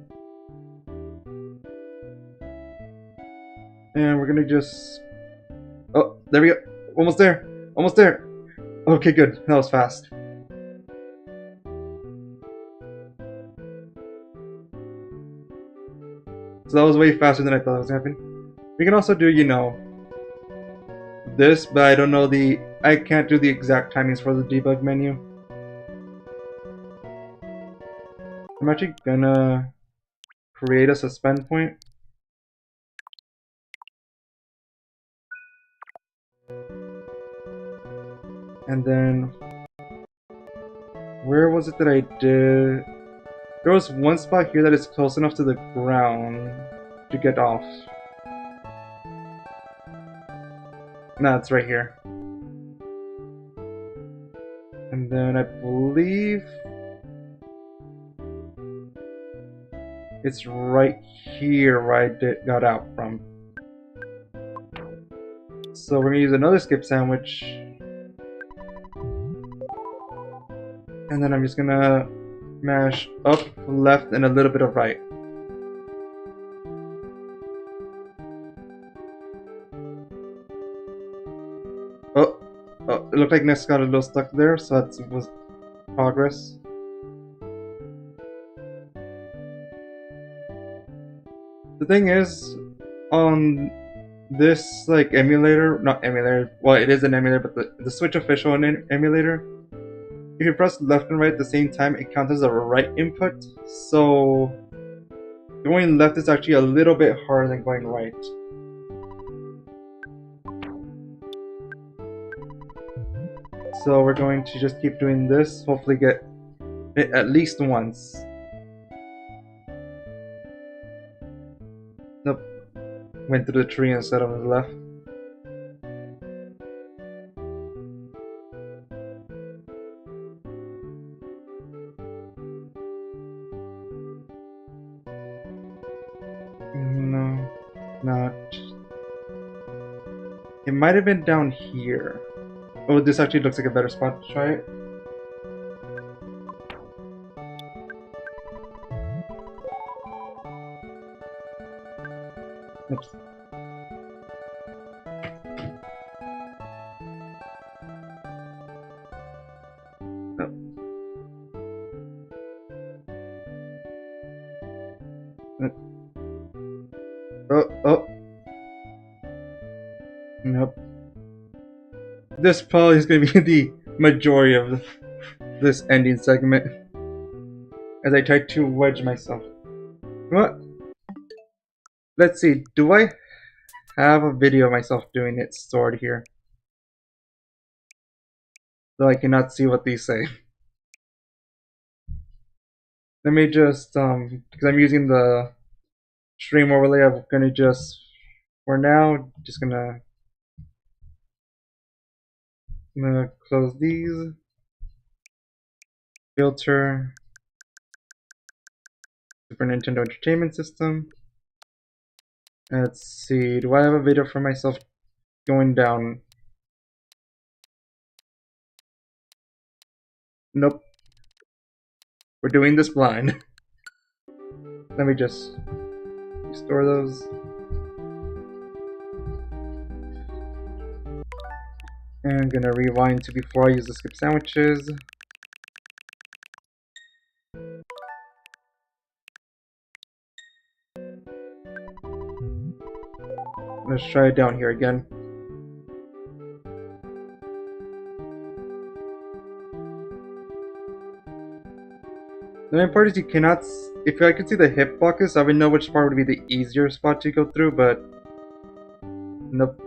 And we're going to just... Oh, there we go. Almost there. Almost there. Okay, good. That was fast. So that was way faster than I thought it was going to happen. We can also do, you know, this, but I don't know the... I can't do the exact timings for the debug menu. I'm actually gonna create a suspend point. And then... Where was it that I did... There was one spot here that is close enough to the ground to get off. Nah, it's right here. And then I believe it's right here where I got out from. So we're gonna use another skip sandwich. And then I'm just gonna mash up, left, and a little bit of right. Oh, it looked like Ness got a little stuck there, so that was progress. The thing is, on this like emulator, not emulator, well it is an emulator, but the Switch official emulator, if you press left and right at the same time, it counts as a right input, so going left is actually a little bit harder than going right. So we're going to just keep doing this, hopefully get it at least once. Nope. Went through the tree instead of the left. No, not. It might have been down here. Oh, this actually looks like a better spot to try it. Oops. Oh. Nope. This probably is going to be the majority of this ending segment. As I try to wedge myself. What? Let's see. Do I have a video of myself doing it stored here? Though I cannot see what these say. Let me just, because I'm using the stream overlay, I'm gonna just, for now, just gonna close these. Filter. Super Nintendo Entertainment System. Let's see, do I have a video for myself going down? Nope. We're doing this blind. Let me just restore those. And I'm gonna rewind to before I use the skip sandwiches. Let's try it down here again. The main part is you cannot. If I could see the hitboxes, I would know which part would be the easier spot to go through, but nope.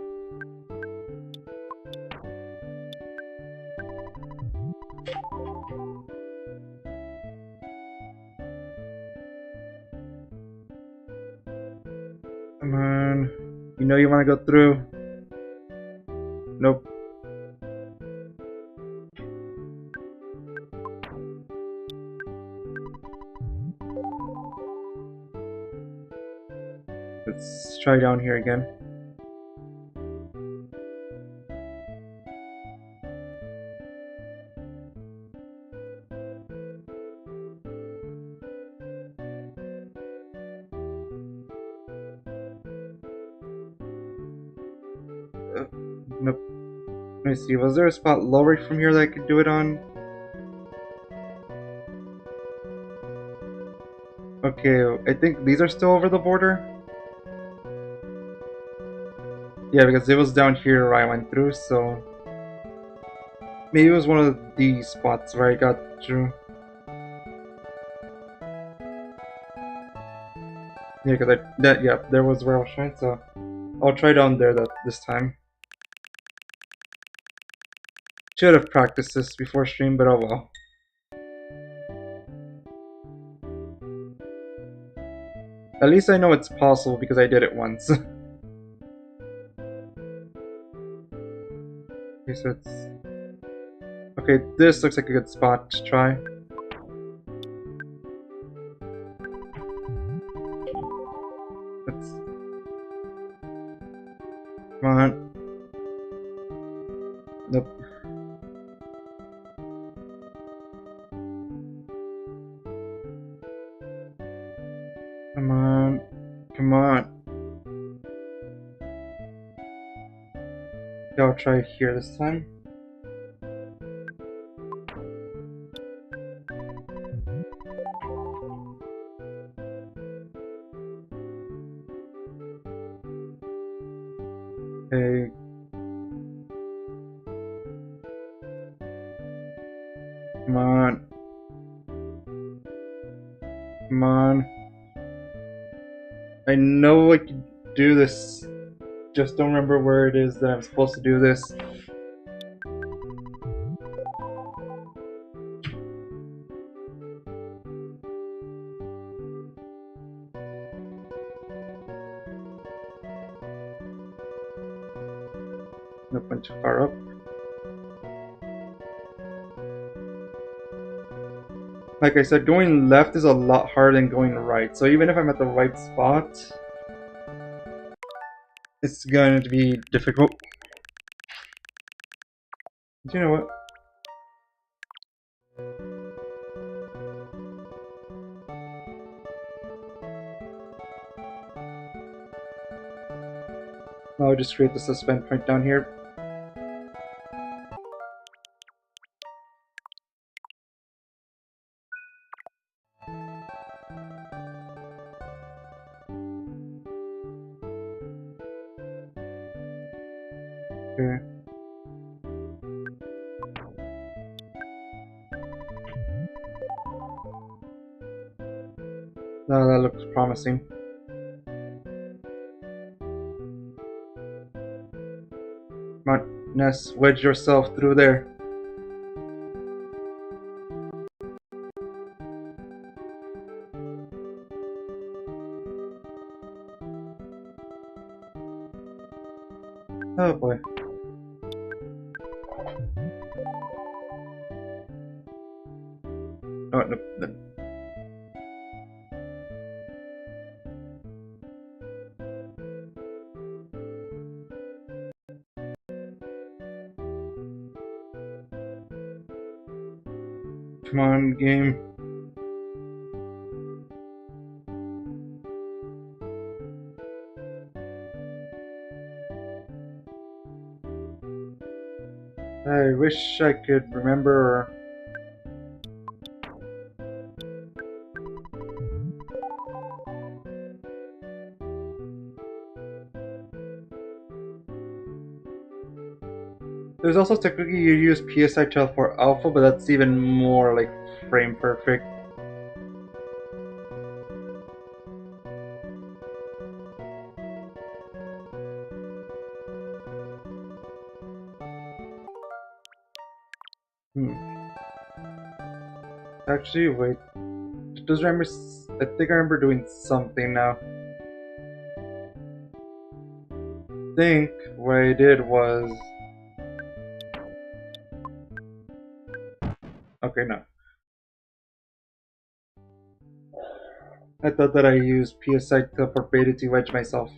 know you want to go through. Nope. Let's try down here again. Nope. Let me see, was there a spot lower from here that I could do it on? Okay, I think these are still over the border. Yeah, because it was down here where I went through, so... Maybe it was one of these spots where I got through. Yeah, because there was where I was trying, so... I'll try down there this time. Should have practiced this before stream, but oh well. At least I know it's possible because I did it once. Okay, so it's... Okay, this looks like a good spot to try. Let's... Come on. Nope. Come on. Come on. Okay, I'll try here this time. Okay. Come on. Come on. I know I can do this. Just don't remember where it is that I'm supposed to do this. Nope, went too far up. Like I said, going left is a lot harder than going right. So even if I'm at the right spot, it's going to be difficult. Do you know what? I'll just create the suspend point down here. Okay. Now that looks promising. Come on, Ness, wedge yourself through there. Oh boy. Oh, no. Come on, game. I wish I could remember. There's also technically you use PSI Teleport Alpha, but that's even more like frame perfect. Actually, wait. Does remember? I think I remember doing something now. think what I did was... Okay, no. I thought that I used PSI teleport beta to wedge myself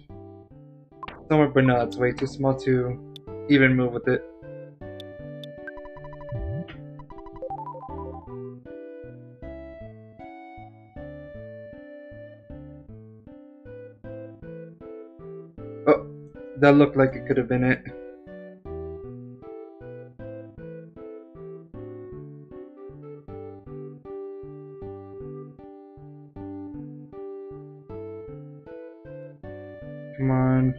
somewhere, but no, it's way too small to even move with it. Oh, that looked like it could have been it. Come on.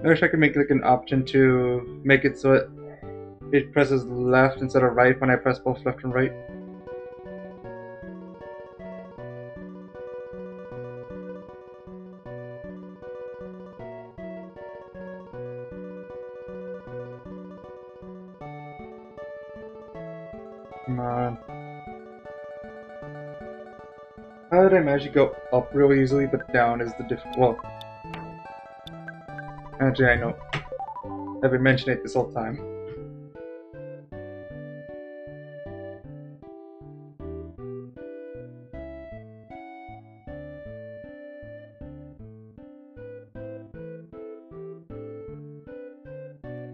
I wish I could make like an option to make it so it presses left instead of right when I press both left and right. Come on. How did I manage to go up real easily, but down is the well, actually I know. I've been mentioning it this whole time.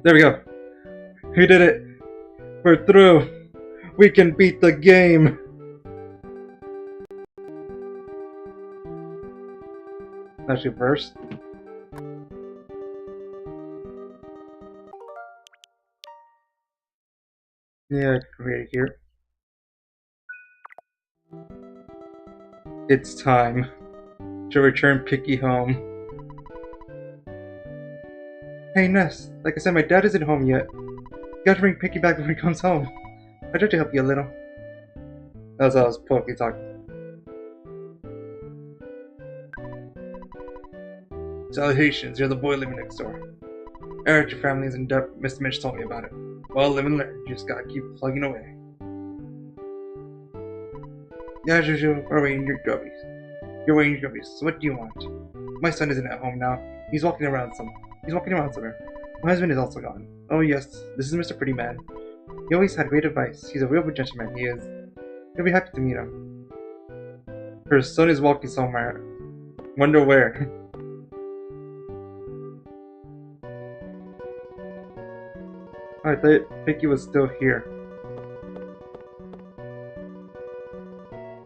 There we go. We did it. We're through. We can beat the game. Actually, first. Yeah, right here. It's time to return Picky home. Hey Ness, like I said, my dad isn't home yet. You gotta bring Picky back when he comes home. I tried to help you a little. That's how I was politely talking. Salutations, you're the boy living next door. I heard your family is in debt. Mr. Mitch told me about it. Well, live and learn. You just gotta keep plugging away. Yeah, as usual, we're waiting your grubbies. You're waiting your grubbies. So what do you want? My son isn't at home now. He's walking around somewhere. My husband is also gone. Oh yes, this is Mr. Pretty Man. He always had great advice. He's a real good gentleman, he is. You'll be happy to meet him. Her son is walking somewhere. Wonder where. I thought Picky was still here.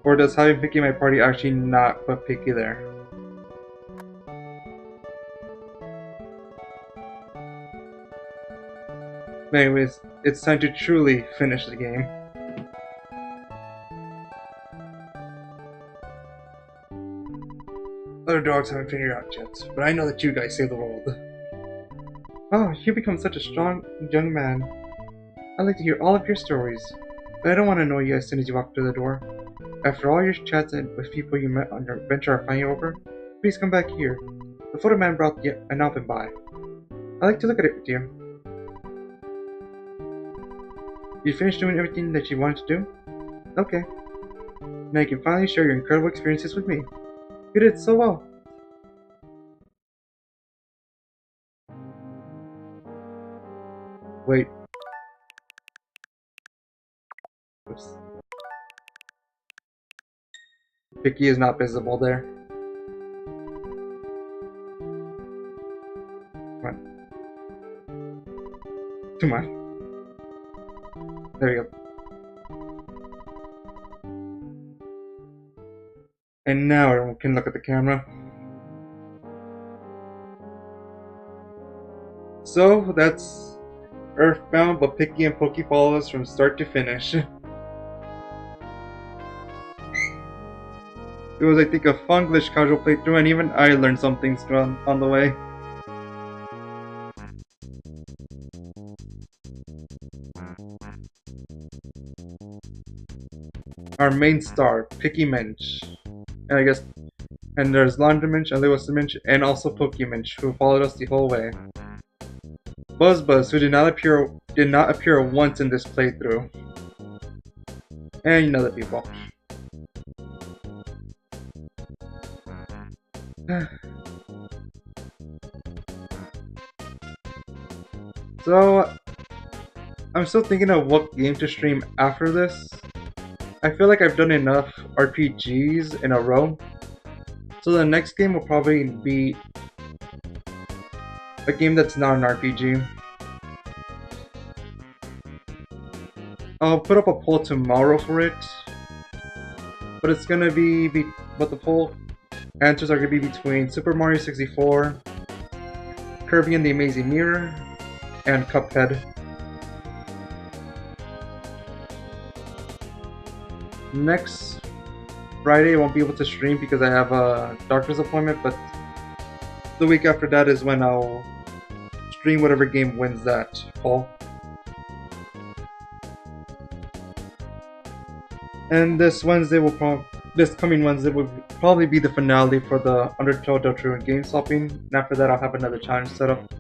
Or does having Picky in my party actually not put Picky there? But anyways, it's time to truly finish the game. Other dogs haven't figured it out yet, but I know that you guys save the world. Oh, you become such a strong young man. I'd like to hear all of your stories, but I don't want to know you as soon as you walk through the door. After all your chats with people you met on your adventure are finally over, please come back here. The photo man brought yet an album by. I'd like to look at it with you. You finished doing everything that you wanted to do? Okay. Now you can finally share your incredible experiences with me. You did so well. Wait. Oops. Picky is not visible there. Come on. Come on. There we go. And now everyone can look at the camera. So that's Earthbound, but Picky and Pokey follow us from start to finish. It was, I think, a fun glitch casual playthrough, and even I learned some things on the way. Our main star, Picky Mensch. And I guess, and there's Laundry Mensch, and Lewis Mensch, and also Pokey Mensch, who followed us the whole way. Buzz, who did not appear once in this playthrough. And you know the people. So, I'm still thinking of what game to stream after this. I feel like I've done enough RPGs in a row. So the next game will probably be a game that's not an RPG. I'll put up a poll tomorrow for it. But it's gonna but the poll answers are gonna be between Super Mario 64, Kirby and the Amazing Mirror, and Cuphead. Next Friday I won't be able to stream because I have a doctor's appointment, but the week after that is when I'll stream whatever game wins that poll. And this coming Wednesday will probably be the finale for the Undertale Deltruan game swapping, and after that I'll have another challenge set up.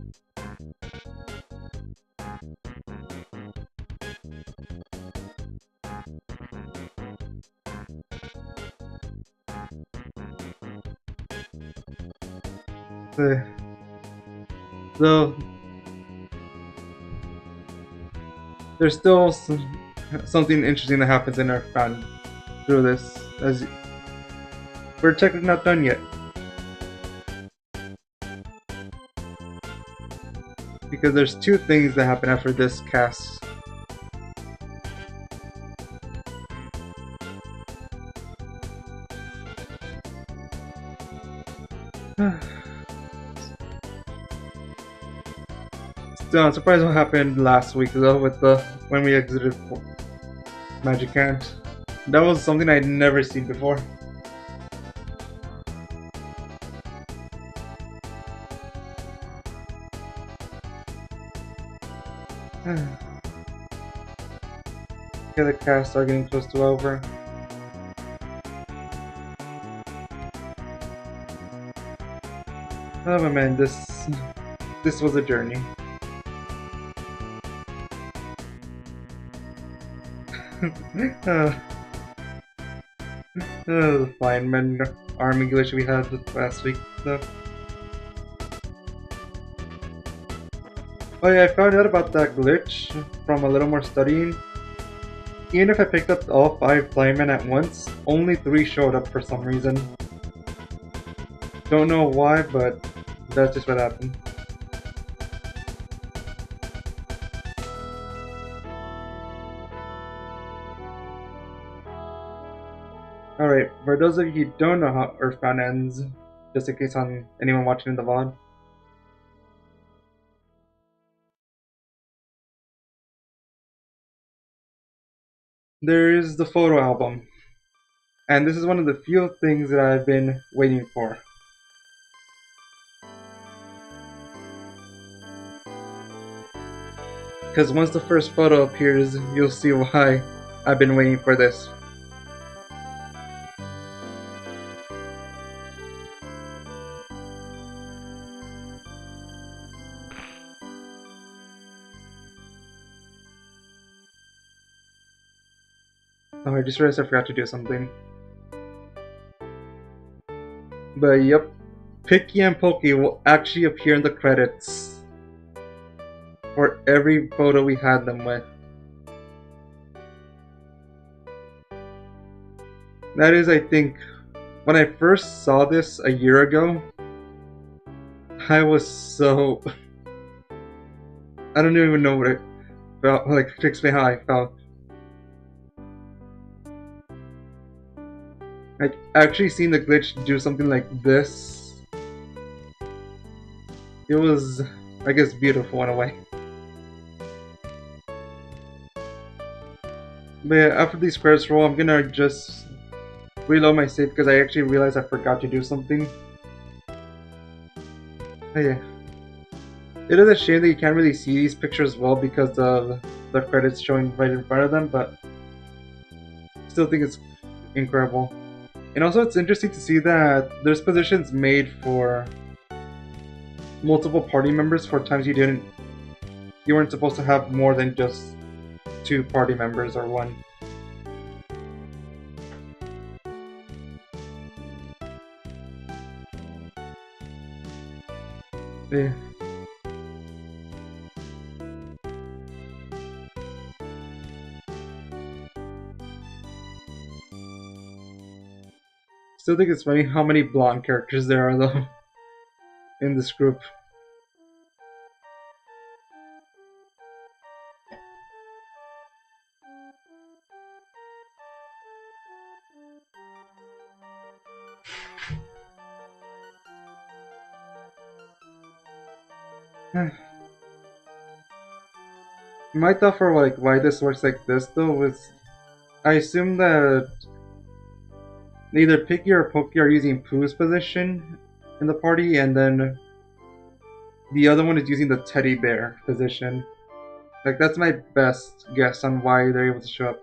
So there's still something interesting that happens in Earthbound through this, as we're technically not done yet. Because there's two things that happen after this cast. Still, I'm surprised what happened last week though with when we exited Magic Hand. That was something I'd never seen before. Okay, the casts are getting close to over. Oh man, this was a journey. The Feynman army glitch we had last week. So. Oh yeah, I found out about that glitch from a little more studying. Even if I picked up all 5 Flymen at once, only 3 showed up for some reason. Don't know why, but that's just what happened. Alright, for those of you who don't know how Earthbound ends, just in case anyone watching in the VOD. There is the photo album. And this is one of the few things that I've been waiting for. Because once the first photo appears, you'll see why I've been waiting for this. Oh, I just realized I forgot to do something. But yep, Picky and Pokey will actually appear in the credits for every photo we had them with. That is, I think, when I first saw this a year ago, I was so... I don't even know what I felt, like, to explain how I felt. Like, actually seeing the glitch do something like this, it was, I guess, beautiful in a way. But yeah, after these credits roll, I'm gonna just reload my save because I actually realized I forgot to do something. Oh yeah. It is a shame that you can't really see these pictures well because of the credits showing right in front of them, but I still think it's incredible. And also it's interesting to see that there's positions made for multiple party members for times you didn't you weren't supposed to have more than just two party members or one. Yeah. Still think it's funny how many blonde characters there are though in this group. My thought for like why this works like this though is I assume that neither Picky or Pokey are using Pooh's position in the party, and then the other one is using the teddy bear position. Like that's my best guess on why they're able to show up.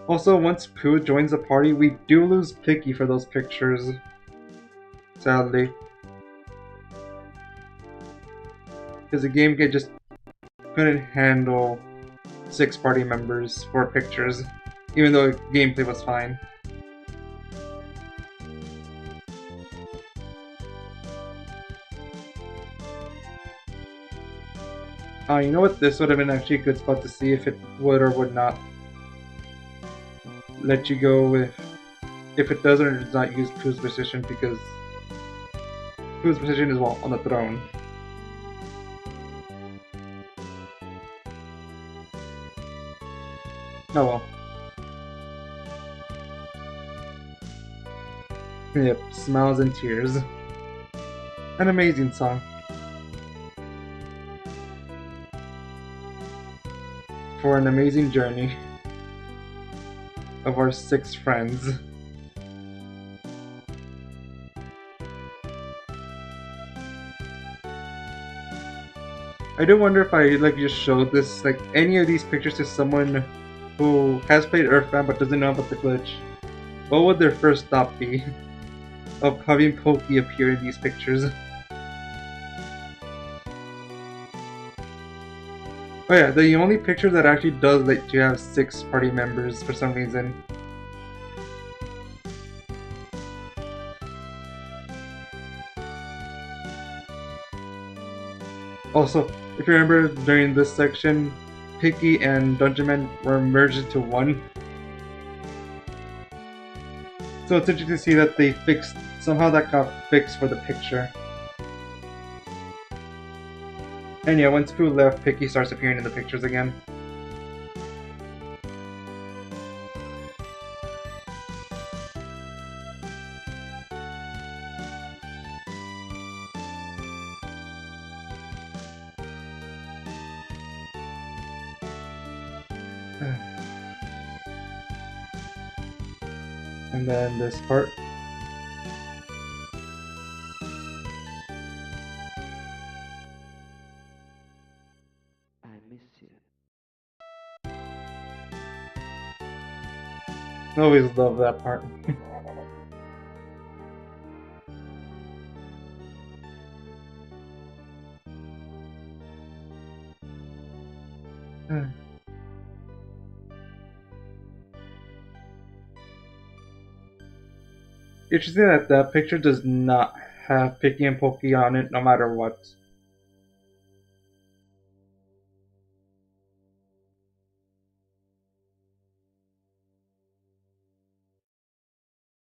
Also, once Pooh joins the party, we do lose Picky for those pictures. Sadly. Because the game just couldn't handle 6 party members for pictures, even though gameplay was fine. You know what? This would have been actually a good spot to see if it would or would not let you go with if it does or does not use Pooh's position, because Pooh's position is on the throne. Oh well. Yep, Smiles and Tears. An amazing song. For an amazing journey of our 6 friends. I do wonder if I just showed this any of these pictures to someone who has played Earthbound but doesn't know about the glitch. What would their first thought be of having Pokey appear in these pictures? Oh yeah, the only picture that actually does let you have 6 party members for some reason. Also, if you remember during this section, Picky and Dungeon Man were merged into one. So it's interesting to see that they somehow that got fixed for the picture. And yeah, once Pooh left, Picky starts appearing in the pictures again. And then this part. I miss you. I always love that part. Interesting that that picture does not have Picky and Pokey on it, no matter what.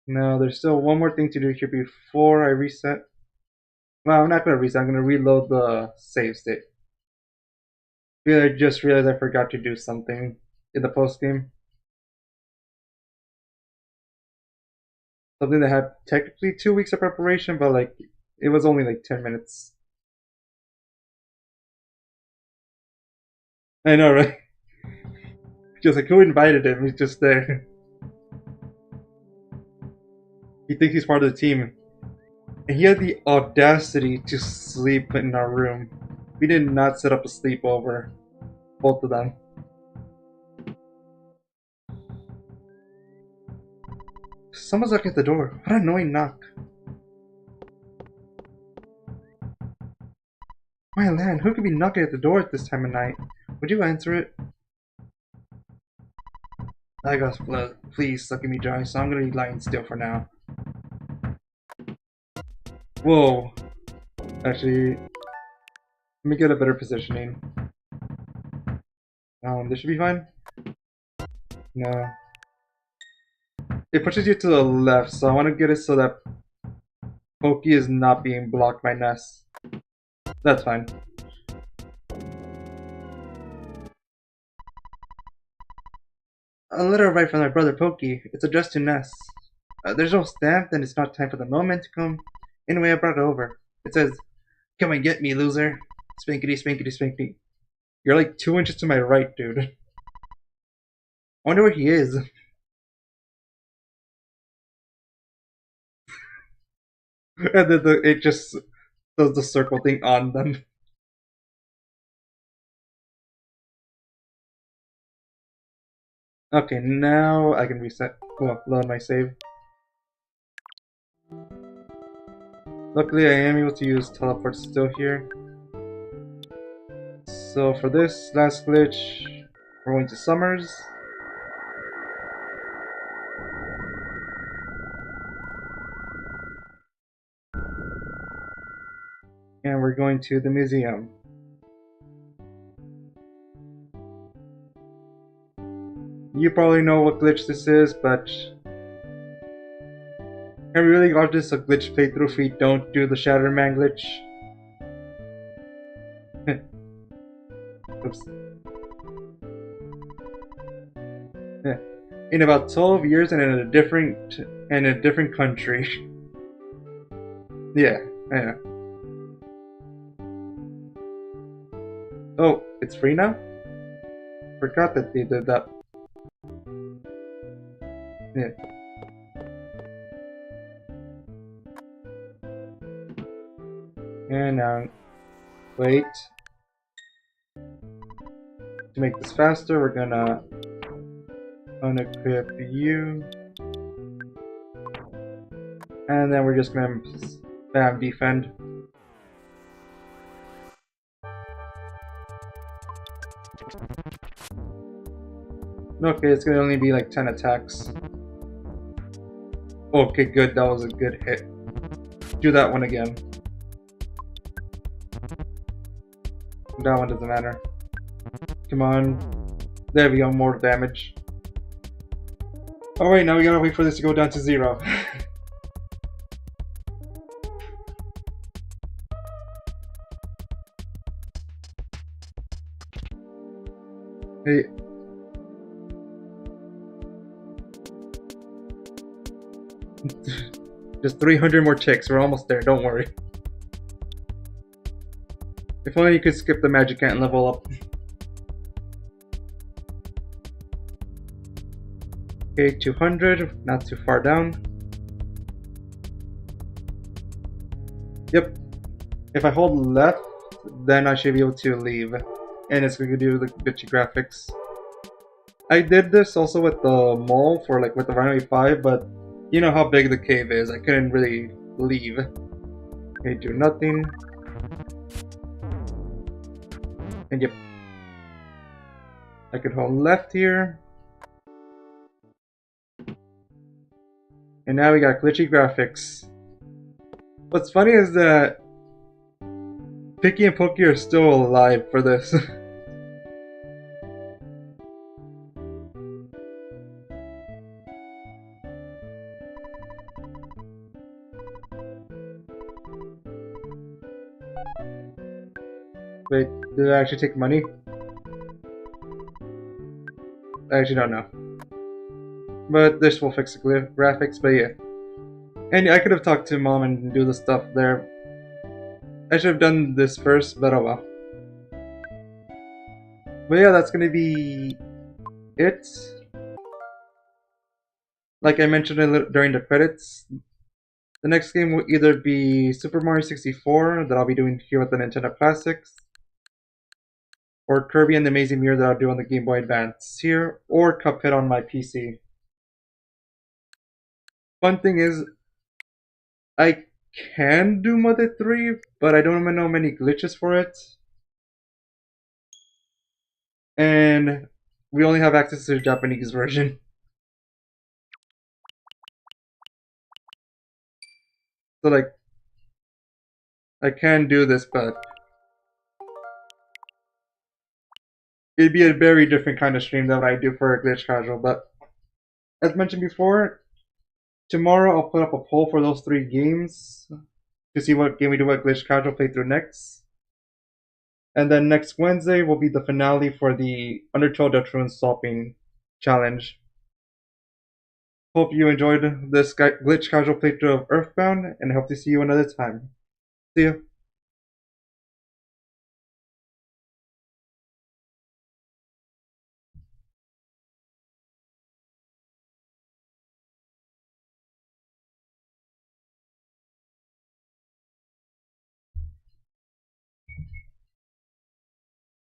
No, there's still one more thing to do here before I reset. Well, I'm not gonna reset, I'm gonna reload the save state. I just realized I forgot to do something in the post game. Something that had technically 2 weeks of preparation, but it was only 10 minutes. I know, right? Just who invited him? He's just there. He thinks he's part of the team. And he had the audacity to sleep in our room. We did not set up a sleepover. Both of them. Someone's knocking at the door. What an annoying knock. My land, who could be knocking at the door at this time of night? Would you answer it? I got please suck me dry, so I'm gonna be lying still for now. Whoa. Actually, let me get a better positioning. This should be fine. No. It pushes you to the left, so I want to get it so that Pokey is not being blocked by Ness. That's fine. A letter arrived from my brother Pokey. It's addressed to Ness. There's no stamp, and it's not time for the moment to come. Anyway, I brought it over. It says, "Come and get me, loser." Spinkity, spinkity, spinkity. You're like 2 inches to my right, dude. I wonder where he is. And then it just does the circle thing on them. Okay, now I can reset. Well, load my save. Luckily, I am able to use teleport still here. So for this last glitch, we're going to Summers. And we're going to the museum. You probably know what glitch this is, but I really got this a glitch playthrough if we don't do the Shadow Man glitch. Oops. Yeah. In about 12 years and in a different country. Yeah, I know. Oh, it's free now? Forgot that they did that. Yeah. And now, wait. To make this faster, we're gonna unequip you. And then we're just gonna spam defend. Okay, it's gonna only be like 10 attacks. Okay, good, that was a good hit. Do that one again. That one doesn't matter. Come on. There we go, more damage. Alright, now we gotta wait for this to go down to 0. Hey. Just 300 more ticks, we're almost there, don't worry. If only you could skip the magic ant level up. Okay, 200, not too far down. Yep. If I hold left, then I should be able to leave. And it's going to do the glitchy graphics. I did this also with the mole for like with the Rhino 5, but you know how big the cave is. I couldn't really leave. Okay, do nothing. And yep. I could hold left here. And now we got glitchy graphics. What's funny is that Picky and Pokey are still alive for this. Wait, did I actually take money? I actually don't know. But this will fix the graphics, but yeah. And I could have talked to mom and do the stuff there. I should have done this first, but oh well. But yeah, that's gonna be it. Like I mentioned during the credits, the next game will either be Super Mario 64 that I'll be doing here with the Nintendo Classics, or Kirby and the Amazing Mirror that I'll do on the Game Boy Advance here, or Cuphead on my PC. Fun thing is, I can do Mother 3, but I don't know many glitches for it. And we only have access to the Japanese version. So like I can do this, but it'd be a very different kind of stream than what I do for a glitch casual. But as mentioned before, tomorrow I'll put up a poll for those 3 games to see what game we do at glitch casual playthrough next. And then next Wednesday will be the finale for the Undertale Deltarune Swapping Challenge. Hope you enjoyed this glitch casual playthrough of Earthbound, and I hope to see you another time. See ya.